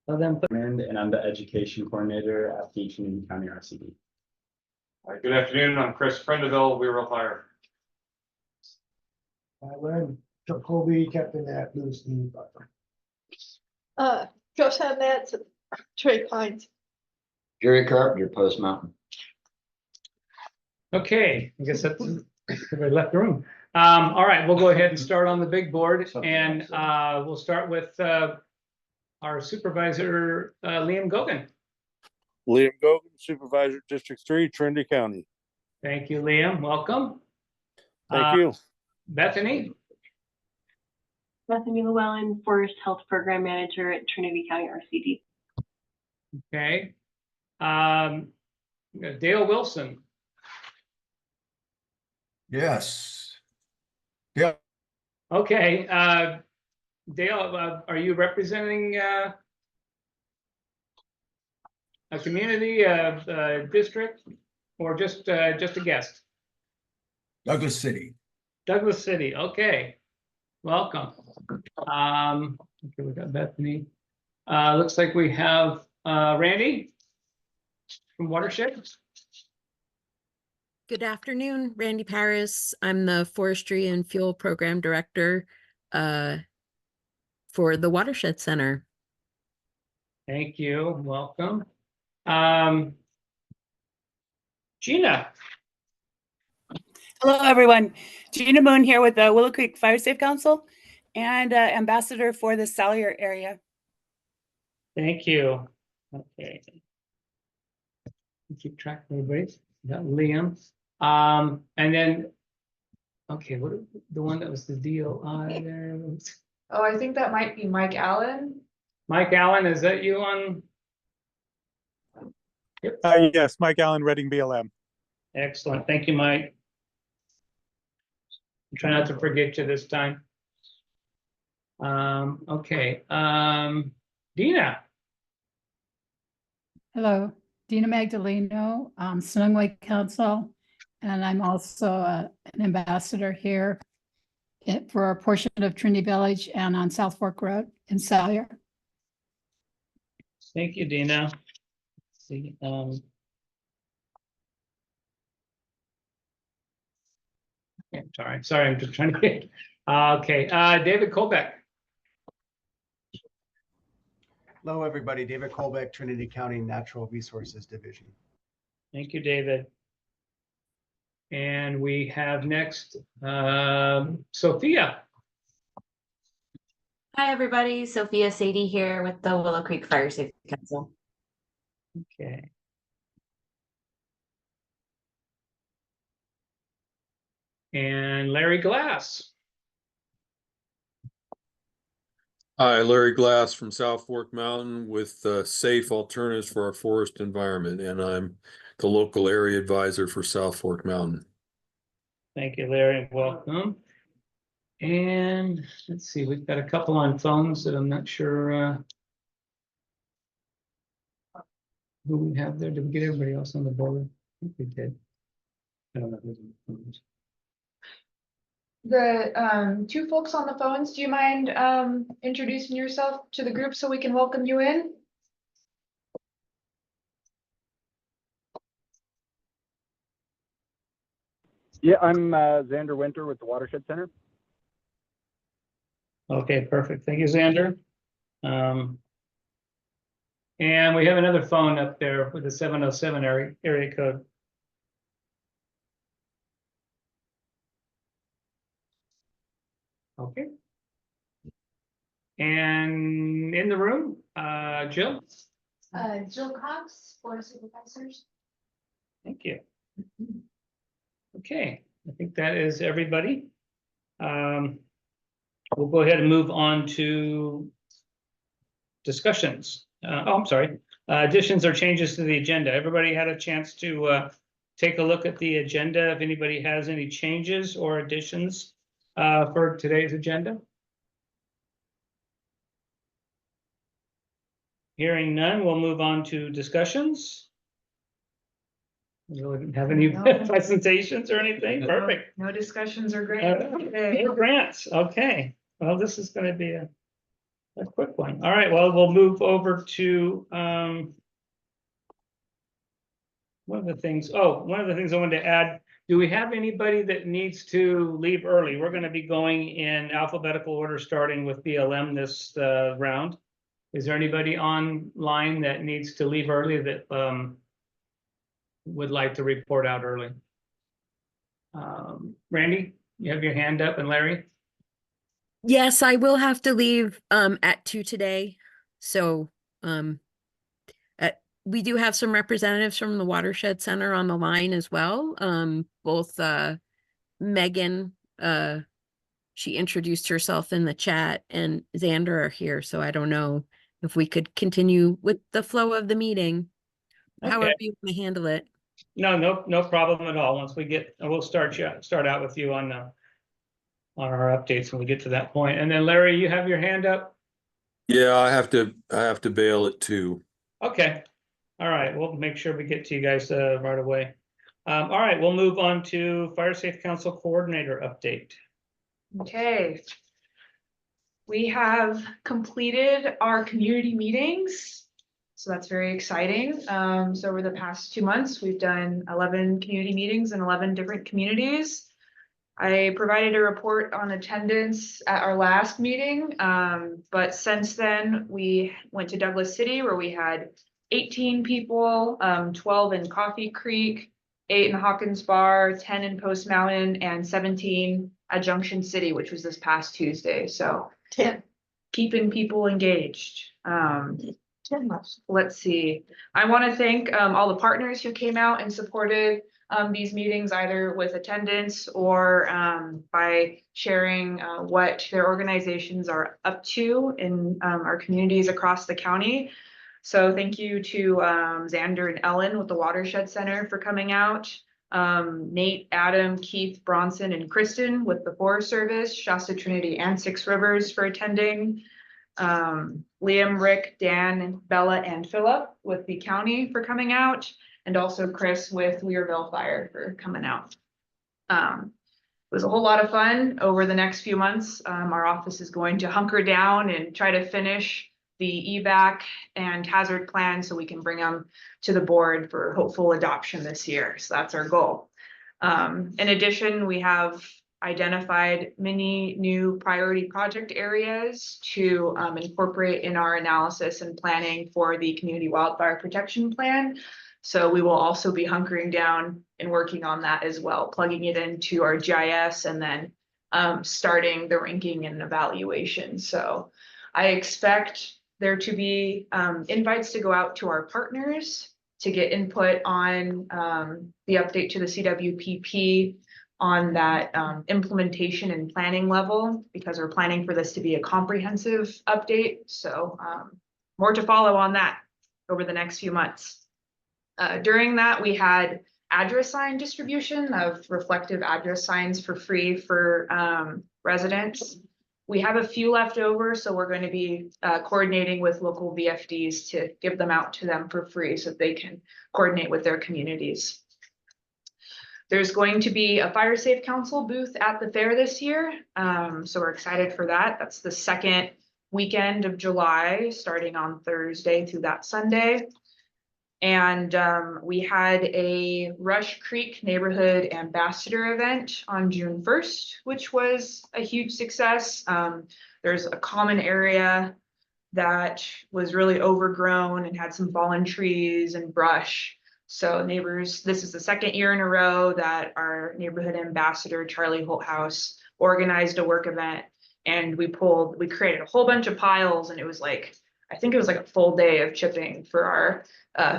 And I'm the education coordinator at the Trinity County RCD. Good afternoon, I'm Chris Prendeville, Weir Fire. I'm Jacoby, captain at Lewis Need. Josh Hadnett, Trey Pines. Jerry Carpenter, Post Mountain. Okay, I guess that's everybody left the room. All right, we'll go ahead and start on the big board, and we'll start with our supervisor, Liam Gogan. Liam Gogan, Supervisor, District 3, Trinity County. Thank you, Liam. Welcome. Thank you. Bethany. Bethany Llewellyn, Forest Health Program Manager at Trinity County RCD. Okay. Dale Wilson. Yes. Yeah. Okay. Dale, are you representing a community district, or just a guest? Douglas City. Douglas City. Okay. Welcome. Okay, we got Bethany. Looks like we have Randy from Watershed. Good afternoon, Randy Paris. I'm the Forestry and Fuel Program Director for the Watershed Center. Thank you. Welcome. Gina. Hello, everyone. Gina Moon here with the Willow Creek Fire Safe Council and ambassador for the Salyer area. Thank you. Okay. Keep track of everybody. We got Liam. And then, okay, what the one that was the DOI there? Oh, I think that might be Mike Allen. Mike Allen, is that you on? Yep. Yes, Mike Allen, Reading BLM. Excellent. Thank you, Mike. Try not to forget you this time. Okay. Dina. Hello, Dina Magdaleno, Sonoma Council, and I'm also an ambassador here for a portion of Trinity Village and on South Fork Road in Salyer. Thank you, Dina. Let's see, yeah, sorry, I'm just trying to get. Okay, David Colbeck. Hello, everybody. David Colbeck, Trinity County Natural Resources Division. Thank you, David. And we have next Sophia. Hi, everybody. Sophia Sadie here with the Willow Creek Fire Safety Council. Okay. And Larry Glass. Hi, Larry Glass from South Fork Mountain with safe alternatives for our forest environment, and I'm the local area advisor for South Fork Mountain. Thank you, Larry. Welcome. And let's see, we've got a couple on phones that I'm not sure who we have there. Did we get everybody else on the board? I think we did. I don't know who's on the phones. The two folks on the phones, do you mind introducing yourself to the group so we can welcome you in? Yeah, I'm Xander Winter with the Watershed Center. Okay, perfect. Thank you, Xander. And we have another phone up there with the 707 area code. Okay. And in the room, Jill. Jill Cox, Board of Supervisors. Thank you. Okay, I think that is everybody. We'll go ahead and move on to discussions. I'm sorry, additions or changes to the agenda. Everybody had a chance to take a look at the agenda. If anybody has any changes or additions for today's agenda. Hearing none, we'll move on to discussions. We don't have any presentations or anything. Perfect. No discussions or grants. No grants. Okay. Well, this is going to be a A quick one. All right, well, we'll move over to, one of the things I wanted to add, do we have anybody that needs to leave early? We're gonna be going in alphabetical order, starting with BLM this, round. Is there anybody online that needs to leave early that, would like to report out early? Randy, you have your hand up, and Larry? Yes, I will have to leave at 2 today. So we do have some representatives from the Watershed Center on the line as well. Both Megan, she introduced herself in the chat, and Xander are here. So I don't know if we could continue with the flow of the meeting. Okay. However you want to handle it. No problem at all. Once we get, we'll start out with you on our updates when we get to that point. And then Larry, you have your hand up? Yeah, I have to bail at 2. Okay. All right, we'll make sure we get to you guys right away. All right, we'll move on to Fire Safe Council Coordinator update. Okay. We have completed our community meetings. So that's very exciting. So over the past 2 months, we've done 11 community meetings in 11 different communities. I provided a report on attendance at our last meeting, but since then we went to Douglas City where we had 18 people, 12 in Coffee Creek, 8 in Hawkins Bar, 10 in Post Mountain, and 17 at Junction City, which was this past Tuesday. So 10. Keeping people engaged. 10 months. Let's see. I want to thank all the partners who came out and supported these meetings, either with attendance or by sharing what their organizations are up to in our communities across the county. So thank you to Xander and Ellen with the Watershed Center for coming out. Nate, Adam, Keith, Bronson, and Kristen with the Forest Service, Shasta, Trinity, and Six Rivers for attending. Liam, Rick, Dan, Bella, and Philip with the county for coming out, and also Chris with Weirville Fire for coming out. It was a whole lot of fun. Over the next few months, our office is going to hunker down and try to finish the evac and hazard plan so we can bring them to the board for hopeful adoption this year. So that's our goal. In addition, we have identified many new priority project areas to incorporate in our analysis and planning for the community wildfire protection plan. So we will also be hunkering down and working on that as well, plugging it into our GIS and then starting the ranking and evaluation. So I expect there to be invites to go out to our partners to get input on the update to the CWPP on that implementation and planning level, because we're planning for this to be a comprehensive update. So more to follow on that over the next few months. During that, we had address sign distribution of reflective address signs for free for residents. We have a few left over, so we're going to be coordinating with local VFDs to give them out to them for free so they can coordinate with their communities. There's going to be a Fire Safe Council booth at the fair this year. So we're excited for that. That's the second weekend of July, starting on Thursday through that Sunday. And we had a Rush Creek Neighborhood Ambassador event on June 1st, which was a huge success. There's a common area that was really overgrown and had some fallen trees and brush. So neighbors, this is the second year in a row that our neighborhood ambassador, Charlie Holthouse, organized a work event. And we created a whole bunch of piles, and it was like, I think it was like a full day of chipping for our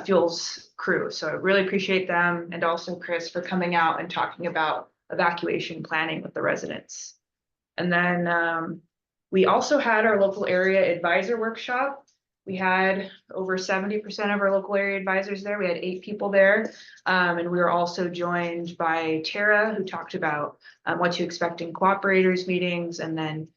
fuels crew. So I really appreciate them, and also Chris for coming out and talking about evacuation planning with the residents. And then we also had our local area advisor workshop. We had over 70% of our local area advisors there. We had 8 people there. And we were also joined by Tara, who talked about what to expect in cooperators meetings, and then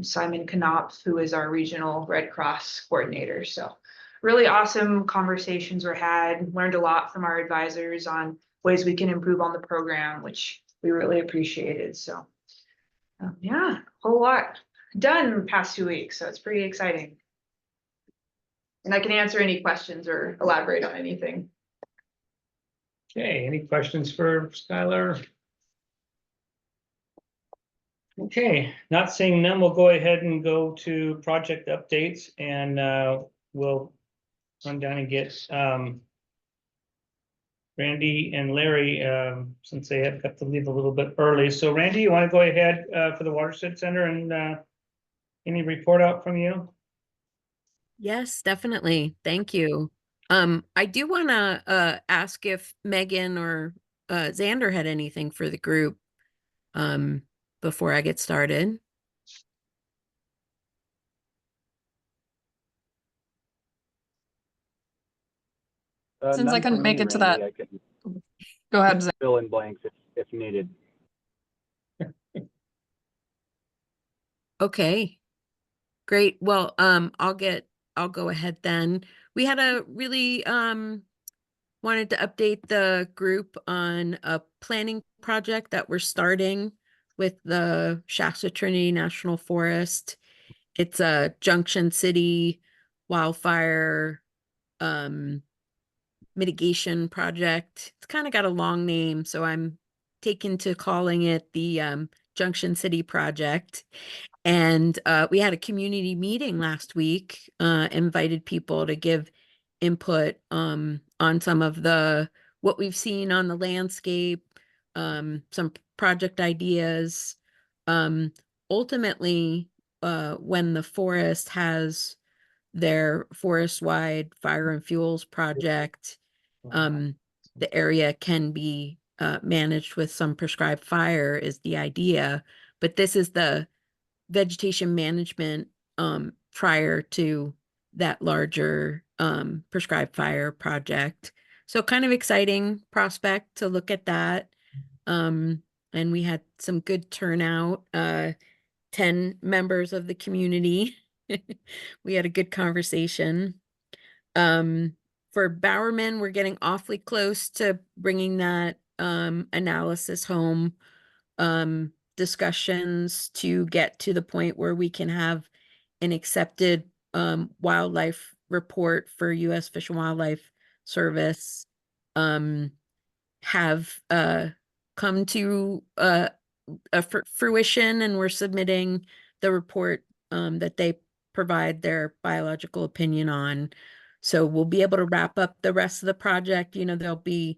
Simon Knopf, who is our regional Red Cross coordinator. So really awesome conversations were had, learned a lot from our advisors on ways we can improve on the program, which we really appreciated. So yeah, a whole lot done in the past 2 weeks, so it's pretty exciting. And I can answer any questions or elaborate on anything. Okay, any questions for Skylar? Okay, not seeing none, we'll go ahead and go to project updates and we'll run down and get Randy and Larry, since they have got to leave a little bit early. So Randy, you want to go ahead for the Watershed Center and any report out from you? Yes, definitely. Thank you. I do want to ask if Megan or Xander had anything for the group before I get started. Since I couldn't make it to that. I can Go ahead. fill in blanks if needed. Okay, great. Well, I'll go ahead then. We had a really wanted to update the group on a planning project that we're starting with the Shasta Trinity National Forest. It's a Junction City wildfire mitigation project. It's kind of got a long name, so I'm taken to calling it the Junction City Project. And we had a community meeting last week, invited people to give input on some of the what we've seen on the landscape, some project ideas. Ultimately, when the forest has their forest-wide fire and fuels project, the area can be managed with some prescribed fire is the idea, but this is the vegetation management prior to that larger prescribed fire project. So kind of exciting prospect to look at that. And we had some good turnout, 10 members of the community. We had a good conversation. For Bowerman, we're getting awfully close to bringing that analysis home. Discussions to get to the point where we can have an accepted wildlife report for U.S. Fish and Wildlife Service have come to fruition, and we're submitting the report that they provide their biological opinion on. So we'll be able to wrap up the rest of the project. You know, there'll be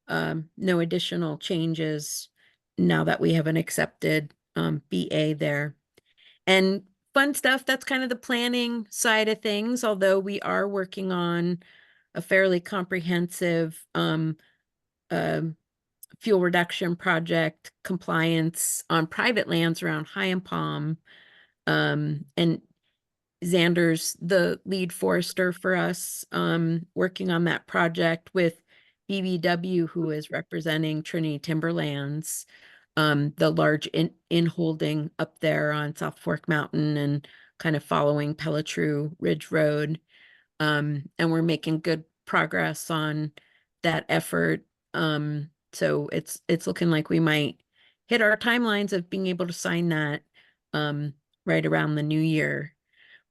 no additional changes now that we have an accepted BA there. And fun stuff, that's kind of the planning side of things, although we are working on a fairly comprehensive fuel reduction project compliance on private lands around High and Palm. And Xander's the lead forester for us, working on that project with BBW, who is representing Trinity Timberlands, the large in holding up there on South Fork Mountain and kind of following Pelletrew Ridge Road. And we're making good progress on that effort. So it's looking like we might hit our timelines of being able to sign that right around the new year.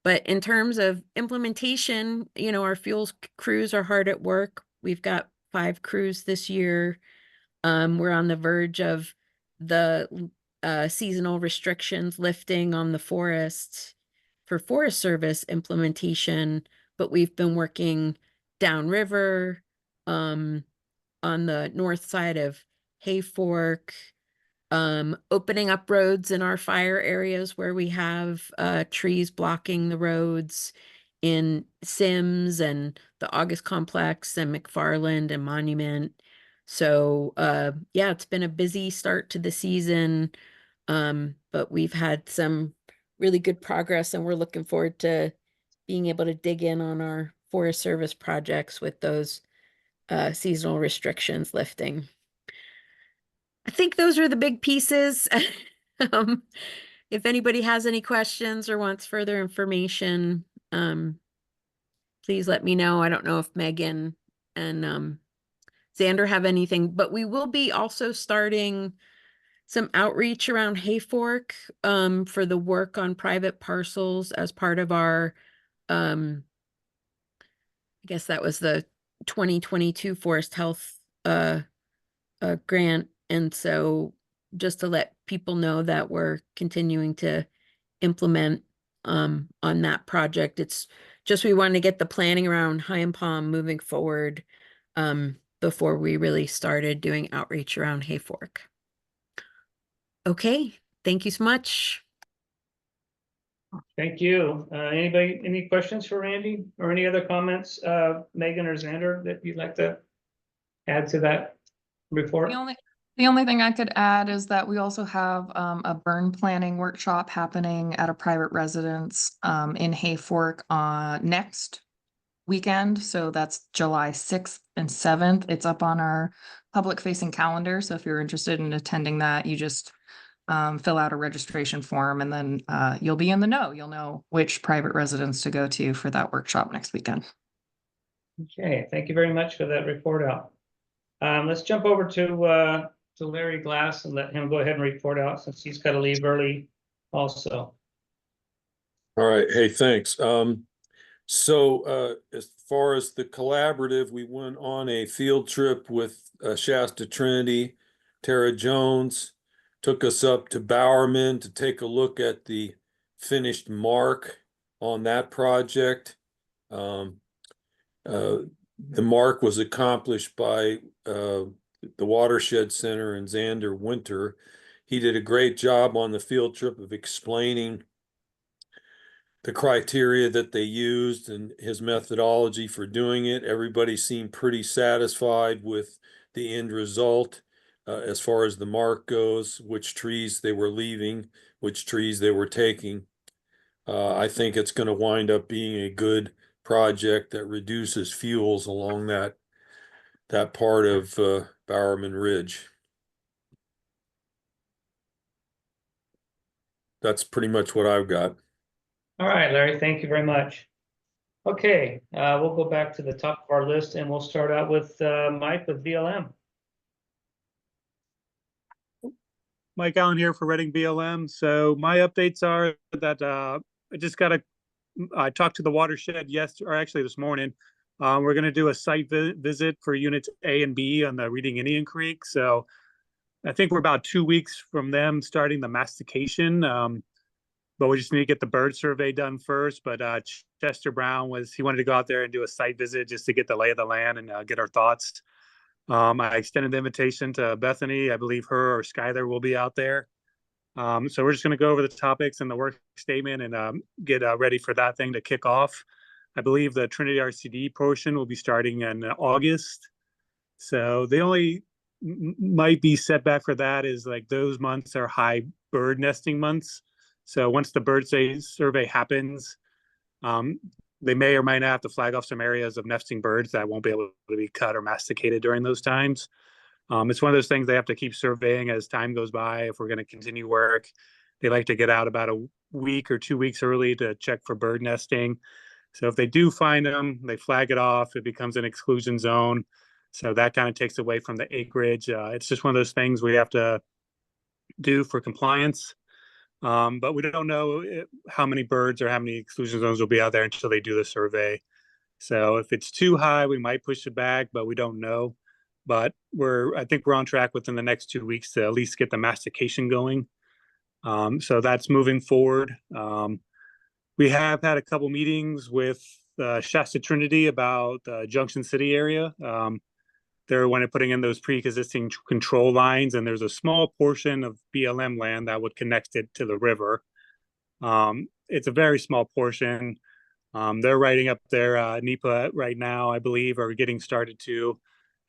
But in terms of implementation, you know, our fuels crews are hard at work. We've got 5 crews this year. We're on the verge of the seasonal restrictions lifting on the forest for Forest Service implementation, but we've been working downriver on the north side of Hayfork, opening up roads in our fire areas where we have trees blocking the roads in Sims and the August Complex and McFarland and Monument. So yeah, it's been a busy start to the season, but we've had some really good progress, and we're looking forward to being able to dig in on our Forest Service projects with those seasonal restrictions lifting. I think those are the big pieces. If anybody has any questions or wants further information, please let me know. I don't know if Megan and Xander have anything, but we will be also starting some outreach around Hayfork, for the work on private parcels as part of our, I guess that was the 2022 Forest Health, grant. And so just to let people know that we're continuing to implement, on that project. It's just, we want to get the planning around High and Palm moving forward, before we really started doing outreach around Hayfork. Okay, thank you so much. Thank you. Anybody, any questions for Randy or any other comments, Megan or Xander, that you'd like to add to that report? The only thing I could add is that we also have a burn planning workshop happening at a private residence in Hayfork next weekend. So that's July 6th and 7th. It's up on our public facing calendar. So if you're interested in attending that, you just fill out a registration form and then you'll be in the know. You'll know which private residence to go to for that workshop next weekend. Okay, thank you very much for that report out. Let's jump over to Larry Glass and let him go ahead and report out since he's got to leave early also. All right. Hey, thanks. So as far as the collaborative, we went on a field trip with Shasta Trinity. Tara Jones took us up to Bowerman to take a look at the finished mark on that project. The mark was accomplished by the Watershed Center and Xander Winter. He did a great job on the field trip of explaining the criteria that they used and his methodology for doing it. Everybody seemed pretty satisfied with the end result as far as the mark goes, which trees they were leaving, which trees they were taking. I think it's going to wind up being a good project that reduces fuels along that part of Bowerman Ridge. That's pretty much what I've got. All right, Larry, thank you very much. Okay, we'll go back to the top of our list and we'll start out with Mike with BLM. Mike Allen here for Reading BLM. So my updates are that I talked to the watershed this morning. We're going to do a site visit for units A and B on the Reading Indian Creek. So I think we're about 2 weeks from them starting the mastication. But we just need to get the bird survey done first. But Chester Brown he wanted to go out there and do a site visit just to get the lay of the land and get our thoughts. I extended the invitation to Bethany. I believe her or Skylar will be out there. So we're just going to go over the topics and the work statement and get ready for that thing to kick off. I believe the Trinity RCD portion will be starting in August. So the only might be setback for that is like those months are high bird nesting months. So once the bird survey happens, they may or might not have to flag off some areas of nesting birds that won't be able to be cut or masticated during those times. It's one of those things they have to keep surveying as time goes by. If we're going to continue work, they like to get out about a week or 2 weeks early to check for bird nesting. So if they do find them, they flag it off. It becomes an exclusion zone. So that kind of takes away from the acreage. It's just one of those things we have to do for compliance. But we don't know how many birds or how many exclusion zones will be out there until they do the survey. So if it's too high, we might push it back, but we don't know. But I think we're on track within the next 2 weeks to at least get the mastication going. So that's moving forward. We have had a couple meetings with Shasta Trinity about the Junction City area. They're putting in those pre-existing control lines, and there's a small portion of BLM land that would connect it to the river. It's a very small portion. They're writing up their NEPA right now, I believe, or getting started to,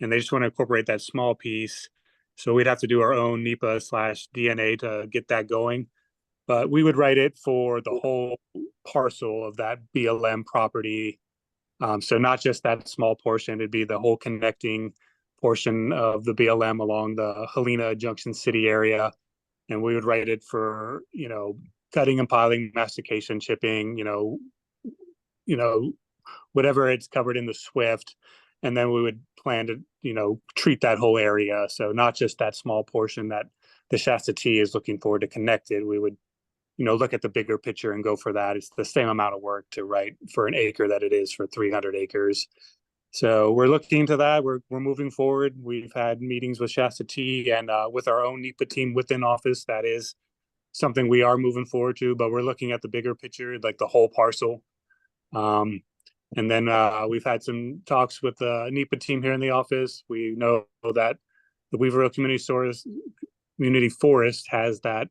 and they just want to incorporate that small piece. So we'd have to do our own NEPA/DNA to get that going. But we would write it for the whole parcel of that BLM property. So not just that small portion, it'd be the whole connecting portion of the BLM along the Helena Junction City area. And we would write it for, cutting and piling, mastication, chipping, whatever it's covered in the SWIFT. And then we would plan to, treat that whole area. So not just that small portion that the Shasta T is looking forward to connected, we would, look at the bigger picture and go for that. It's the same amount of work to write for an acre that it is for 300 acres. So we're looking into that. We're moving forward. We've had meetings with Shasta T and with our own NEPA team within office. That is something we are moving forward to, but we're looking at the bigger picture, like the whole parcel. And then we've had some talks with the NEPA team here in the office. We know that the Weaverville Community Forest has that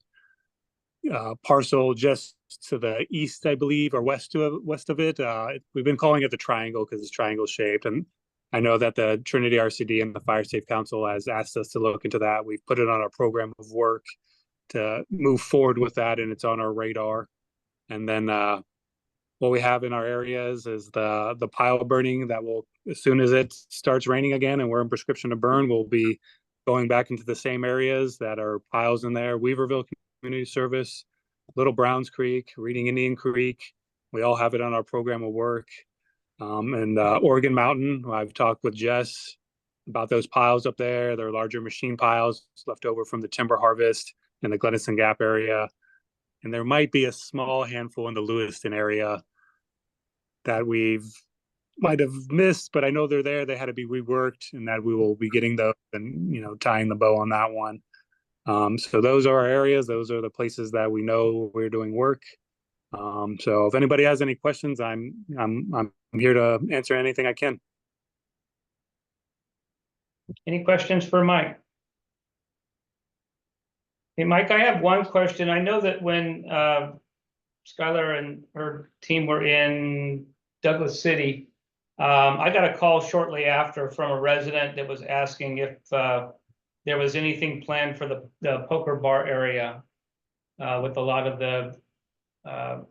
parcel just to the east, I believe, or west of it. We've been calling it the triangle because it's triangle shaped. And I know that the Trinity RCD and the Fire Safe Council has asked us to look into that. We've put it on our program of work to move forward with that, and it's on our radar. And then what we have in our areas is the pile burning that will, as soon as it starts raining again and we're in prescription to burn, we'll be going back into the same areas that are piles in there. Weaverville Community Service, Little Browns Creek, Reading Indian Creek. We all have it on our program of work. And Oregon Mountain, I've talked with Jess about those piles up there. They're larger machine piles left over from the timber harvest in the Glenison Gap area. And there might be a small handful in the Lewiston area that might have missed, but I know they're there. They had to be reworked, and that we will be getting those and tying the bow on that one. So those are our areas. Those are the places that we know we're doing work. So if anybody has any questions, I'm here to answer anything I can. Any questions for Mike? Hey, Mike, I have one question. I know that when Skylar and her team were in Douglas City, I got a call shortly after from a resident that was asking if there was anything planned for the poker bar area with a lot of the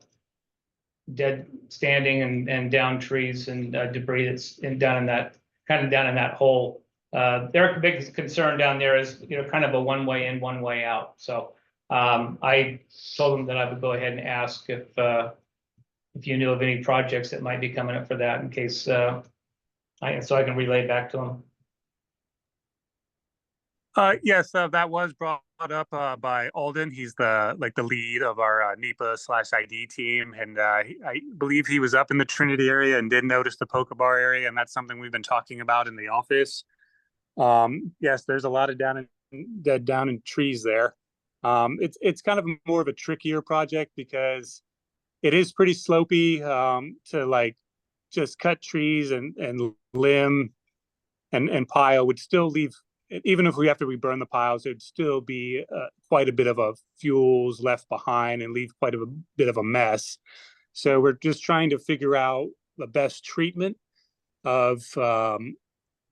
dead standing and down trees and debris that's down in that hole. Their big concern down there is, kind of a one-way in, one-way out. So I told them that I would go ahead and ask if you knew of any projects that might be coming up for that, in case so I can relay back to them. Yes, that was brought up by Alden. He's the lead of our NEPA/ID team, and I believe he was up in the Trinity area and did notice the poker bar area, and that's something we've been talking about in the office. Yes, there's a lot of down in trees there. It's kind of more of a trickier project because it is pretty slopey to just cut trees and limb and pile would still leave. Even if we have to reburn the piles, there'd still be quite a bit of fuels left behind and leave quite a bit of a mess. So we're just trying to figure out the best treatment of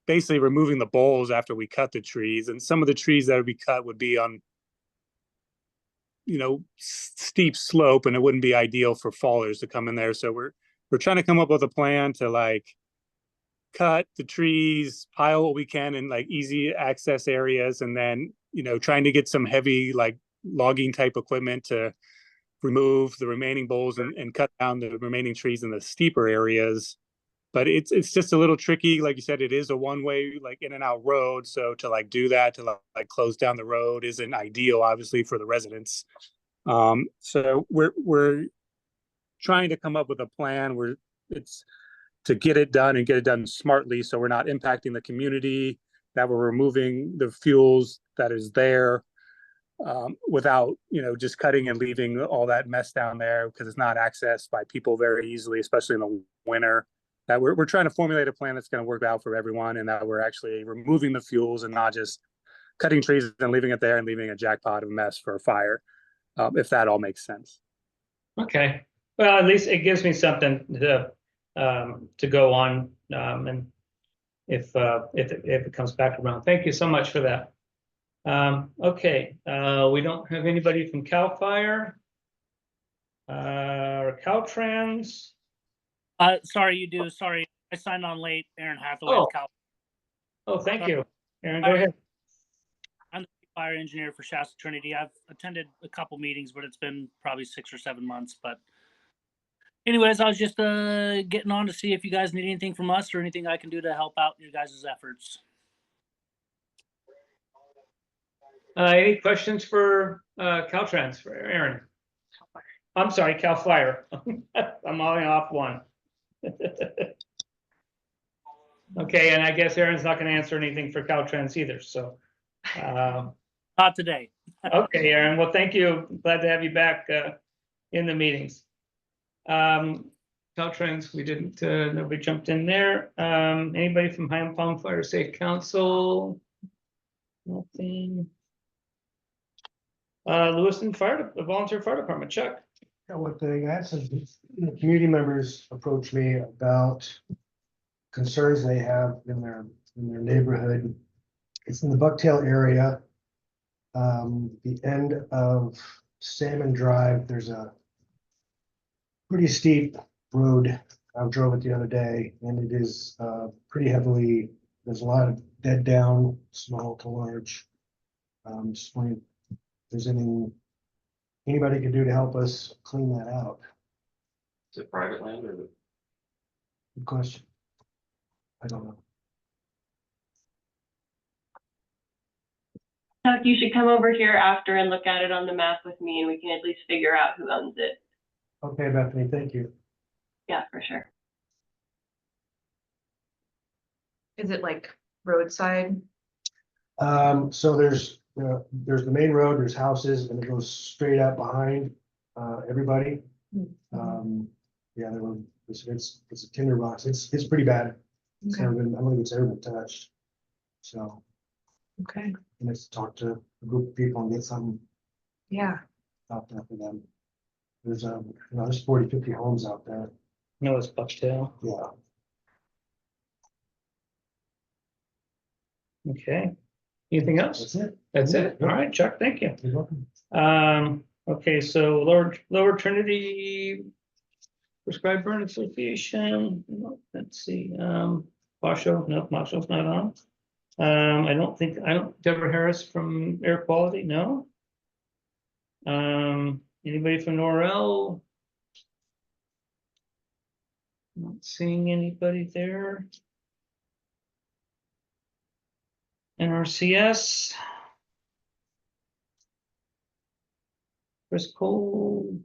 basically removing the boles after we cut the trees. And some of the trees that would be cut would be on, steep slope, and it wouldn't be ideal for fallers to come in there. So we're trying to come up with a plan to cut the trees, pile what we can in easy access areas, and then trying to get some heavy logging type equipment to remove the remaining boles and cut down the remaining trees in the steeper areas. But it's just a little tricky. Like you said, it is a one-way in and out road, so to do that, to close down the road isn't ideal, obviously, for the residents. So we're trying to come up with a plan where it's to get it done and get it done smartly, so we're not impacting the community, that we're removing the fuels that is there without just cutting and leaving all that mess down there, because it's not accessed by people very easily, especially in the winter. That we're trying to formulate a plan that's going to work out for everyone, and that we're actually removing the fuels and not just cutting trees and leaving it there and leaving a jackpot of mess for a fire, if that all makes sense. Okay, well, at least it gives me something to go on, and if it comes back around. Thank you so much for that. Okay, we don't have anybody from CAL FIRE or Caltrans. Sorry, you do. Sorry, I signed on late. Aaron Hathaway. Oh. With Cal. Thank you, Aaron. Go ahead. I'm the fire engineer for Shasta Trinity. I've attended a couple meetings, but it's been probably 6 or 7 months. But anyways, I was just getting on to see if you guys need anything from us or anything I can do to help out your guys' efforts. Any questions for Caltrans, for Aaron? I'm sorry, Cal Fire. I'm only off one. Okay, and I guess Aaron's not gonna answer anything for Caltrans either, so. Not today. Okay, Aaron, well, thank you. Glad to have you back in the meetings. Caltrans, we didn't, nobody jumped in there. Anybody from Highland Palm Fire Safe Council? Nothing. Lewiston Fire, the Volunteer Fire Department, Chuck. Got one thing, I had some community members approach me about concerns they have in their neighborhood. It's in the Bucktail area. The end of Salmon Drive, there's a pretty steep road. I drove it the other day, and it is pretty heavily, there's a lot of dead down, small to large. Just wondering if there's anybody can do to help us clean that out. Is it private land or? Good question. I don't know. Chuck, you should come over here after and look at it on the map with me, and we can at least figure out who owns it. Okay, Bethany, thank you. Yeah, for sure. Is it like roadside? So there's the main road, there's houses, and it goes straight up behind everybody. Yeah, the road, it's a tinderbox. It's pretty bad. It's Okay. never been, I don't think it's ever been touched. So Okay, let's talk to a group of people and get something yeah. out there for them. There's there's 40, 50 homes out there. No, it's Bucktail. Yeah. Okay. Anything else? That's it. That's it. All right, Chuck, thank you. You're welcome. Okay, so Lower Trinity Prescribed Burn Association, let's see, Washoe, no, Washoe's not on. Deborah Harris from Air Quality, no. Anybody from Norrell? Not seeing anybody there. NRCS. Chris Cole.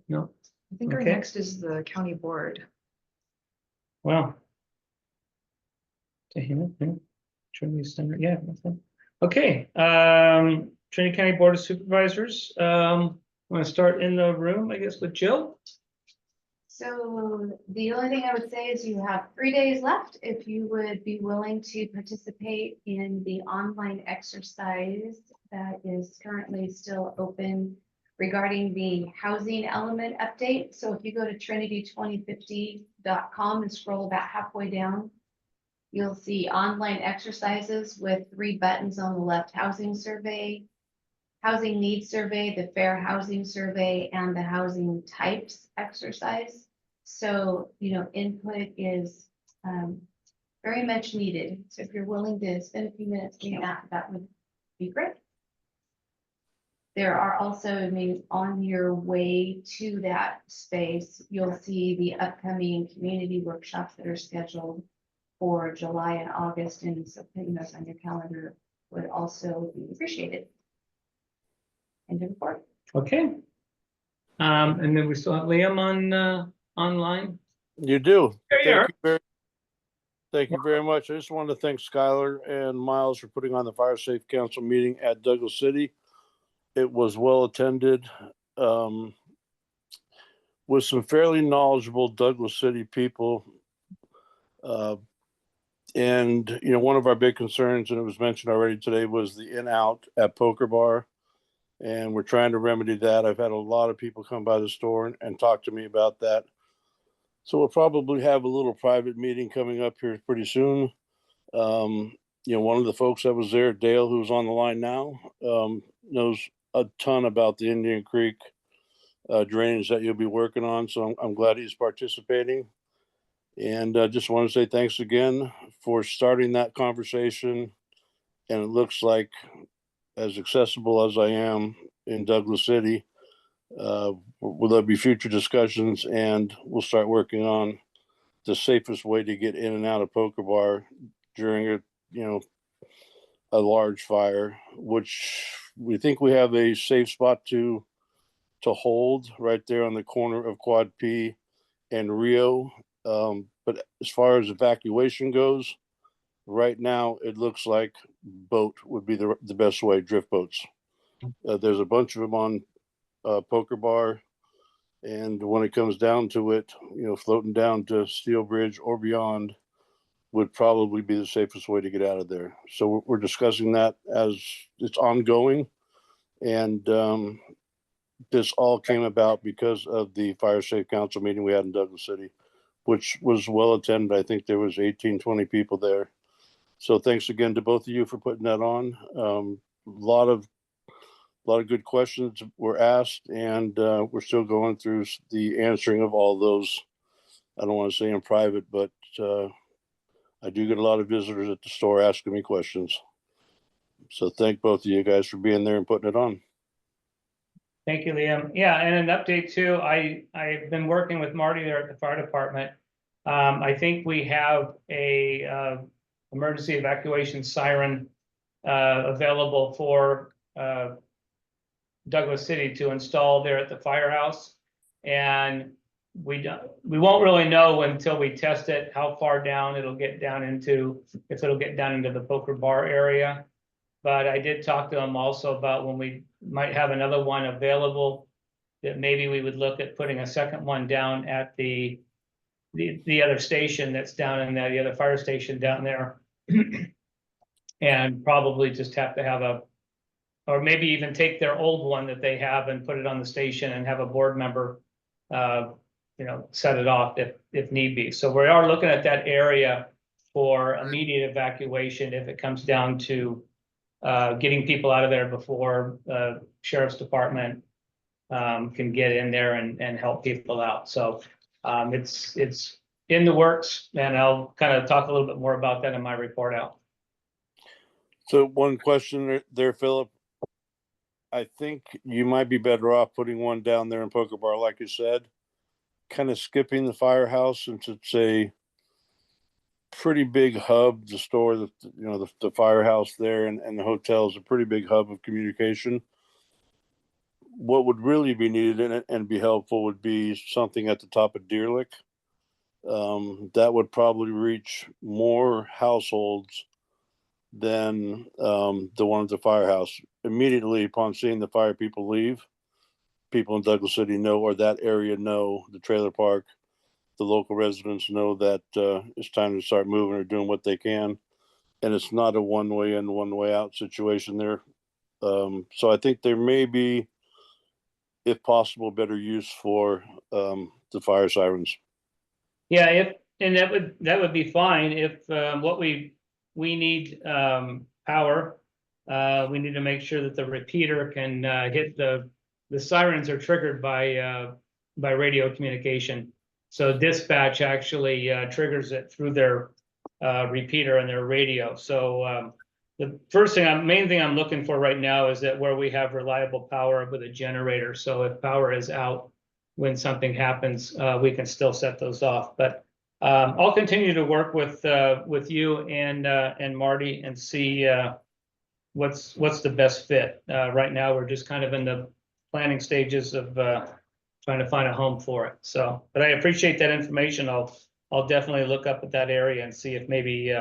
No. I think our Okay. next is the county board. Wow. Trinity Center, yeah. Okay, Trinity County Board of Supervisors. Want to start in the room, I guess, with Jill? So the only thing I would say is you have 3 days left if you would be willing to participate in the online exercise that is currently still open regarding the housing element update. So if you go to trinity2050.com and scroll about halfway down, you'll see online exercises with 3 buttons on the left: housing survey, housing needs survey, the fair housing survey, and the housing types exercise. So, input is very much needed. So if you're willing to spend a few minutes doing that, that would be great. There are also, on your way to that space, you'll see the upcoming community workshops that are scheduled for July and August, and so putting those on your calendar would also be appreciated. End of report. Okay. And then we still have Liam on online. You do. There you are. Thank you very much. I just wanted to thank Skylar and Miles for putting on the Fire Safe Council meeting at Douglas City. It was well attended, with some fairly knowledgeable Douglas City people. And one of our big concerns, and it was mentioned already today, was the in-out at Poker Bar. And we're trying to remedy that. I've had a lot of people come by the store and talk to me about that. So we'll probably have a little private meeting coming up here pretty soon. One of the folks that was there, Dale, who's on the line now, knows a ton about the Indian Creek drainage that you'll be working on. So I'm glad he's participating. And just want to say thanks again for starting that conversation. And it looks like, as accessible as I am in Douglas City, will there be future discussions, and we'll start working on the safest way to get in and out of Poker Bar during a a large fire, which we think we have a safe spot to hold right there on the corner of Quad P and Rio. But as far as evacuation goes, right now it looks like boat would be the best way, drift boats. There's a bunch of them on Poker Bar, and when it comes down to it, floating down to Steel Bridge or beyond would probably be the safest way to get out of there. So we're discussing that as it's ongoing. And this all came about because of the Fire Safe Council meeting we had in Douglas City, which was well attended. I think there was 18, 20 people there. So thanks again to both of you for putting that on. A lot of good questions were asked, and we're still going through the answering of all those. I don't want to say in private, but I do get a lot of visitors at the store asking me questions. So thank both of you guys for being there and putting it on. Thank you, Liam. Yeah, and an update too, I've been working with Marty there at the fire department. I think we have a emergency evacuation siren available for Douglas City to install there at the firehouse. And we won't really know until we test it how far down it'll get down into, if it'll get down into the Poker Bar area. But I did talk to them also about when we might have another one available, that maybe we would look at putting a second one down at the other station that's down in the other fire station down there. And probably just have to have or maybe even take their old one that they have and put it on the station and have a board member set it off if need be. So we are looking at that area for immediate evacuation if it comes down to getting people out of there before sheriff's department can get in there and help people out. So it's in the works, and I'll kind of talk a little bit more about that in my report out. So one question there, Philip. I think you might be better off putting one down there in Poker Bar, like you said, kind of skipping the firehouse, since it's a pretty big hub. The store, the firehouse there and the hotel is a pretty big hub of communication. What would really be needed in it and be helpful would be something at the top of Deer Lick. That would probably reach more households than the one at the firehouse. Immediately upon seeing the fire people leave, people in Douglas City know, or that area know, the trailer park, the local residents know that it's time to start moving or doing what they can. And it's not a one way in, one way out situation there. So I think there may be, if possible, better use for the fire sirens. Yeah, that would be fine if what we need power. We need to make sure that the repeater can hit the sirens are triggered by radio communication. So dispatch actually triggers it through their repeater and their radio. So the main thing I'm looking for right now is that where we have reliable power with a generator. So if power is out when something happens, we can still set those off. But I'll continue to work with you and Marty and see what's the best fit. Right now, we're just kind of in the planning stages of trying to find a home for it. So, but I appreciate that information. I'll definitely look up at that area and see if maybe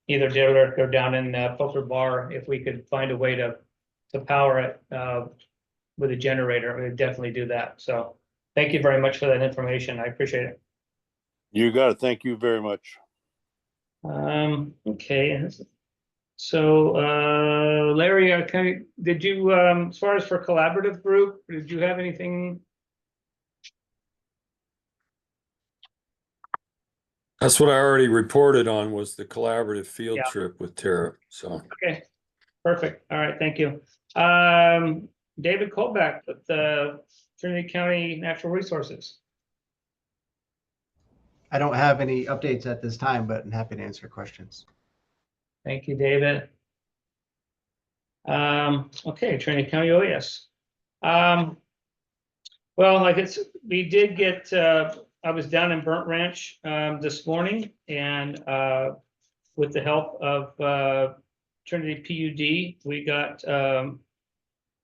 either Deer or down in Poker Bar, if we could find a way to power it with a generator. We would definitely do that. So thank you very much for that information. I appreciate it. You got it. Thank you very much. Okay. So Larry, did you, as far as for collaborative group, did you have anything? That's what I already reported on, was the collaborative field trip with Tara. So okay, perfect. All right, thank you. David Colbeck with the Trinity County Natural Resources. I don't have any updates at this time, but I'm happy to answer questions. Thank you, David. Okay, Trinity County OES. Well, we did get, I was down in Burnt Ranch this morning, and with the help of Trinity PUD, we got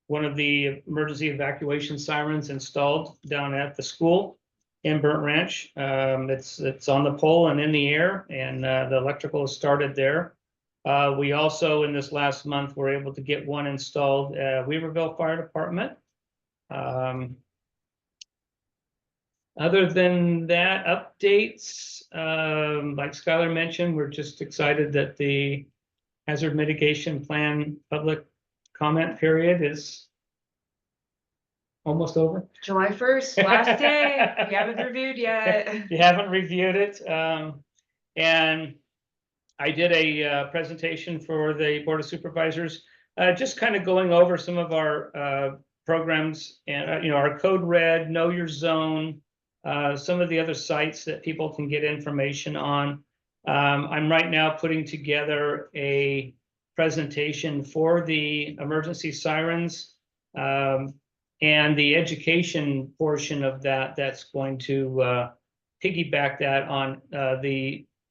one of the emergency evacuation sirens installed down at the school in Burnt Ranch. It's on the pole and in the air, and the electrical is started there. We also, in this last month, were able to get one installed at Weaverville Fire Department. Other than that, updates, like Skylar mentioned, we're just excited that the hazard mitigation plan public comment period is almost over. July 1st, last day. We haven't reviewed yet. You haven't reviewed it. And I did a presentation for the Board of Supervisors, just kind of going over some of our programs and, our Code Red, Know Your Zone, some of the other sites that people can get information on. I'm right now putting together a presentation for the emergency sirens and the education portion of that's going to piggyback that on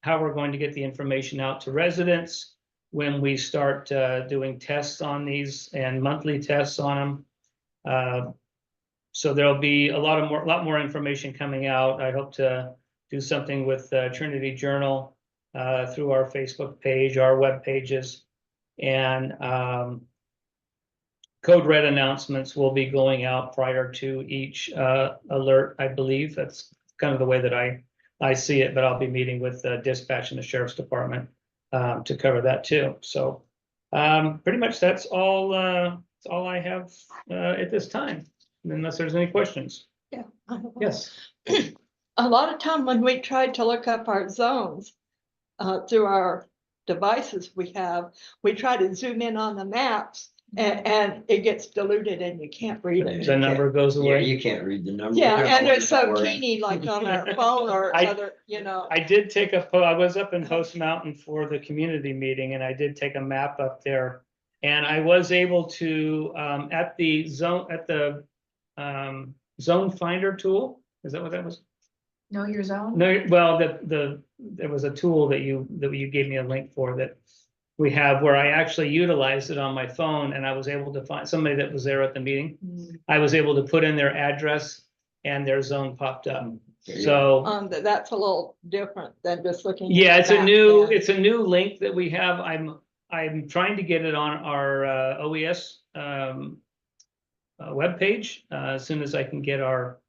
how we're going to get the information out to residents when we start doing tests on these and monthly tests on them. So there'll be a lot more information coming out. I hope to do something with Trinity Journal through our Facebook page, our web pages, and Code Red announcements will be going out prior to each alert, I believe. That's kind of the way that I see it, but I'll be meeting with dispatch and the sheriff's department to cover that too. So pretty much that's all I have at this time, unless there's any questions. Yeah. Yes. A lot of time when we tried to look up our zones through our devices we try to zoom in on the maps and it gets diluted and you can't read it. The number goes Yeah, away. you can't read the number. Yeah, and they're so Or- teeny like on our phone or other, I did take I was up in Host Mountain for the community meeting and I did take a map up there. And I was able to, at the zone finder tool, is that what that was? Know Your Zone? No, well, there was a tool that you gave me a link for that we have where I actually utilized it on my phone and I was able to find somebody that was there at the meeting. I was able to put in their address and their zone popped up. So that's a little different than just looking. yeah, at it's the a map, it's a new link that we have. I'm trying to get it on our OES webpage as soon as I can get our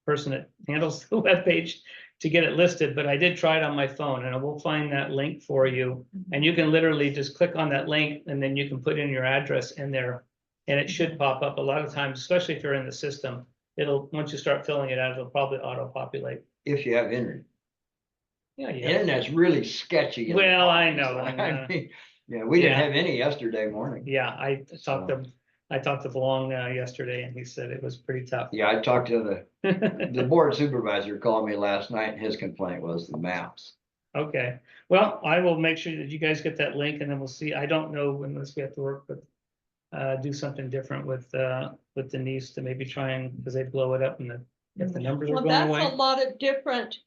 person that handles the webpage to get it listed, but I did try it on my phone and I will find that link for you. And you can literally just click on that link and then you can put in your address in there and it should pop up a lot of times, especially if you're in the system. Once you start filling it out, it'll probably auto-populate. If you have internet. Yeah, The internet's really sketchy. Well, I know. I mean, yeah, we didn't have any yesterday morning. Yeah, I talked to Belong yesterday and he said it was pretty tough. Yeah, I talked to the board supervisor called me last night and his complaint was the maps. Okay, well, I will make sure that you guys get that link and then we'll see. I don't know unless we have to work with do something different with Denise to maybe try and, because they blow it up and if the numbers are well, going that's away. a lot of different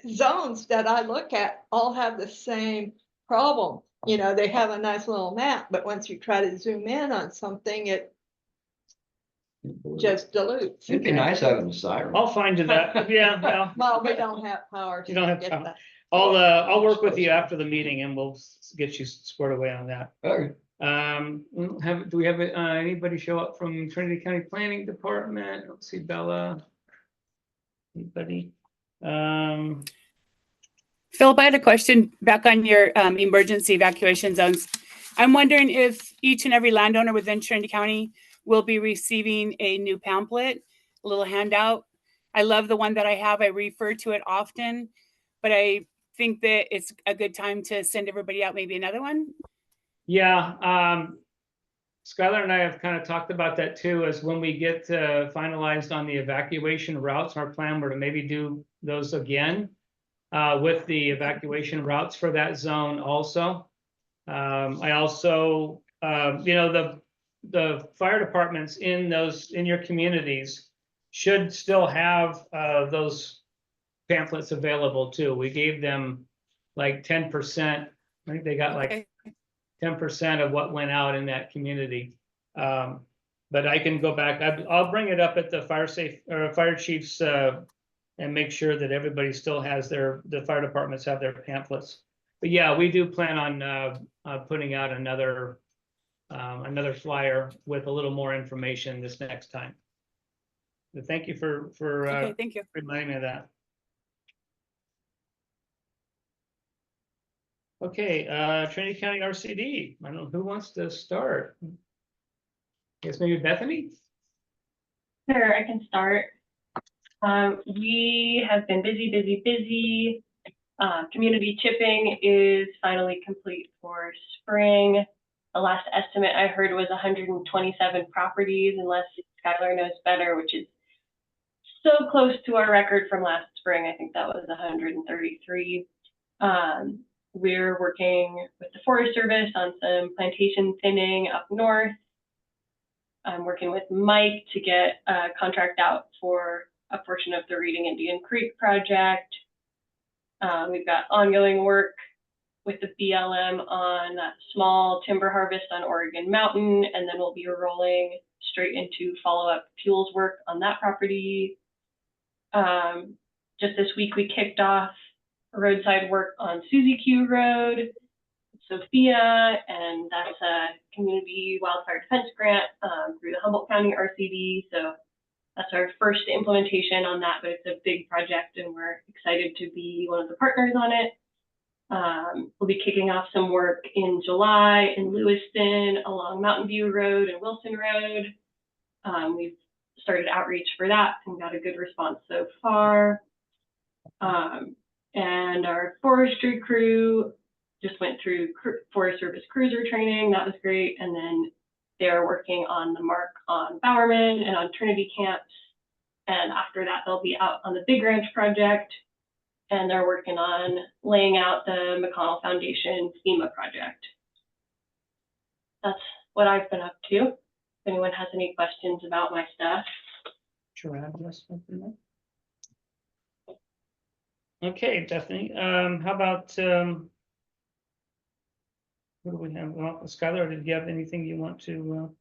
zones that I look at all have the same problem. They have a nice little map, but once you try to zoom in on something, it just dilutes. It'd be nice having a siren. I'll find you that. Yeah, well. Well, we don't have power to You don't have get power. that. I'll work with you after the meeting and we'll get you squared away on that. Okay. Do we have anybody show up from Trinity County Planning Department? Let's see, Bella. Anybody? Philip, I had a question back on your emergency evacuation zones. I'm wondering if each and every landowner within Trinity County will be receiving a new pamphlet, a little handout. I love the one that I have. I refer to it often, but I think that it's a good time to send everybody out maybe another one. Yeah, Skylar and I have kind of talked about that too, as when we get finalized on the evacuation routes, our plan were to maybe do those again with the evacuation routes for that zone also. I also, the fire departments in your communities should still have those pamphlets available too. We gave them like 10%. I think they got like 10% of what went out in that community. But I can go back. I'll bring it up at the fire chiefs and make sure that everybody still has the fire departments have their pamphlets. But yeah, we do plan on putting out another flyer with a little more information this next time. But thank you for Okay, thank you. reminding me of that. Okay, Trinity County RCD. I don't know who wants to start. Guess maybe Bethany? Sure, I can start. We have been busy. Community chipping is finally complete for spring. The last estimate I heard was 127 properties, unless Skylar knows better, which is so close to our record from last spring. I think that was 133. We're working with the Forest Service on some plantation thinning up north. I'm working with Mike to get a contract out for a portion of the Reading Indian Creek project. We've got ongoing work with the BLM on that small timber harvest on Oregon Mountain, and then we'll be rolling straight into follow-up fuels work on that property. Just this week, we kicked off roadside work on Suzy Q Road, Sophia, and that's a community wildfire defense grant through the Humboldt County RCD. So that's our first implementation on that, but it's a big project and we're excited to be one of the partners on it. We'll be kicking off some work in July in Lewiston along Mountain View Road and Wilson Road. We've started outreach for that and got a good response so far. And our forestry crew just went through Forest Service cruiser training. That was great. And then they're working on the mark on Bowerman and on Trinity camps. And after that, they'll be out on the Big Ranch project. And they're working on laying out the McConnell Foundation FEMA project. That's what I've been up to. If anyone has any questions about my stuff. Okay, Bethany. How about who do we have? Well, Skylar, did you have anything you want to?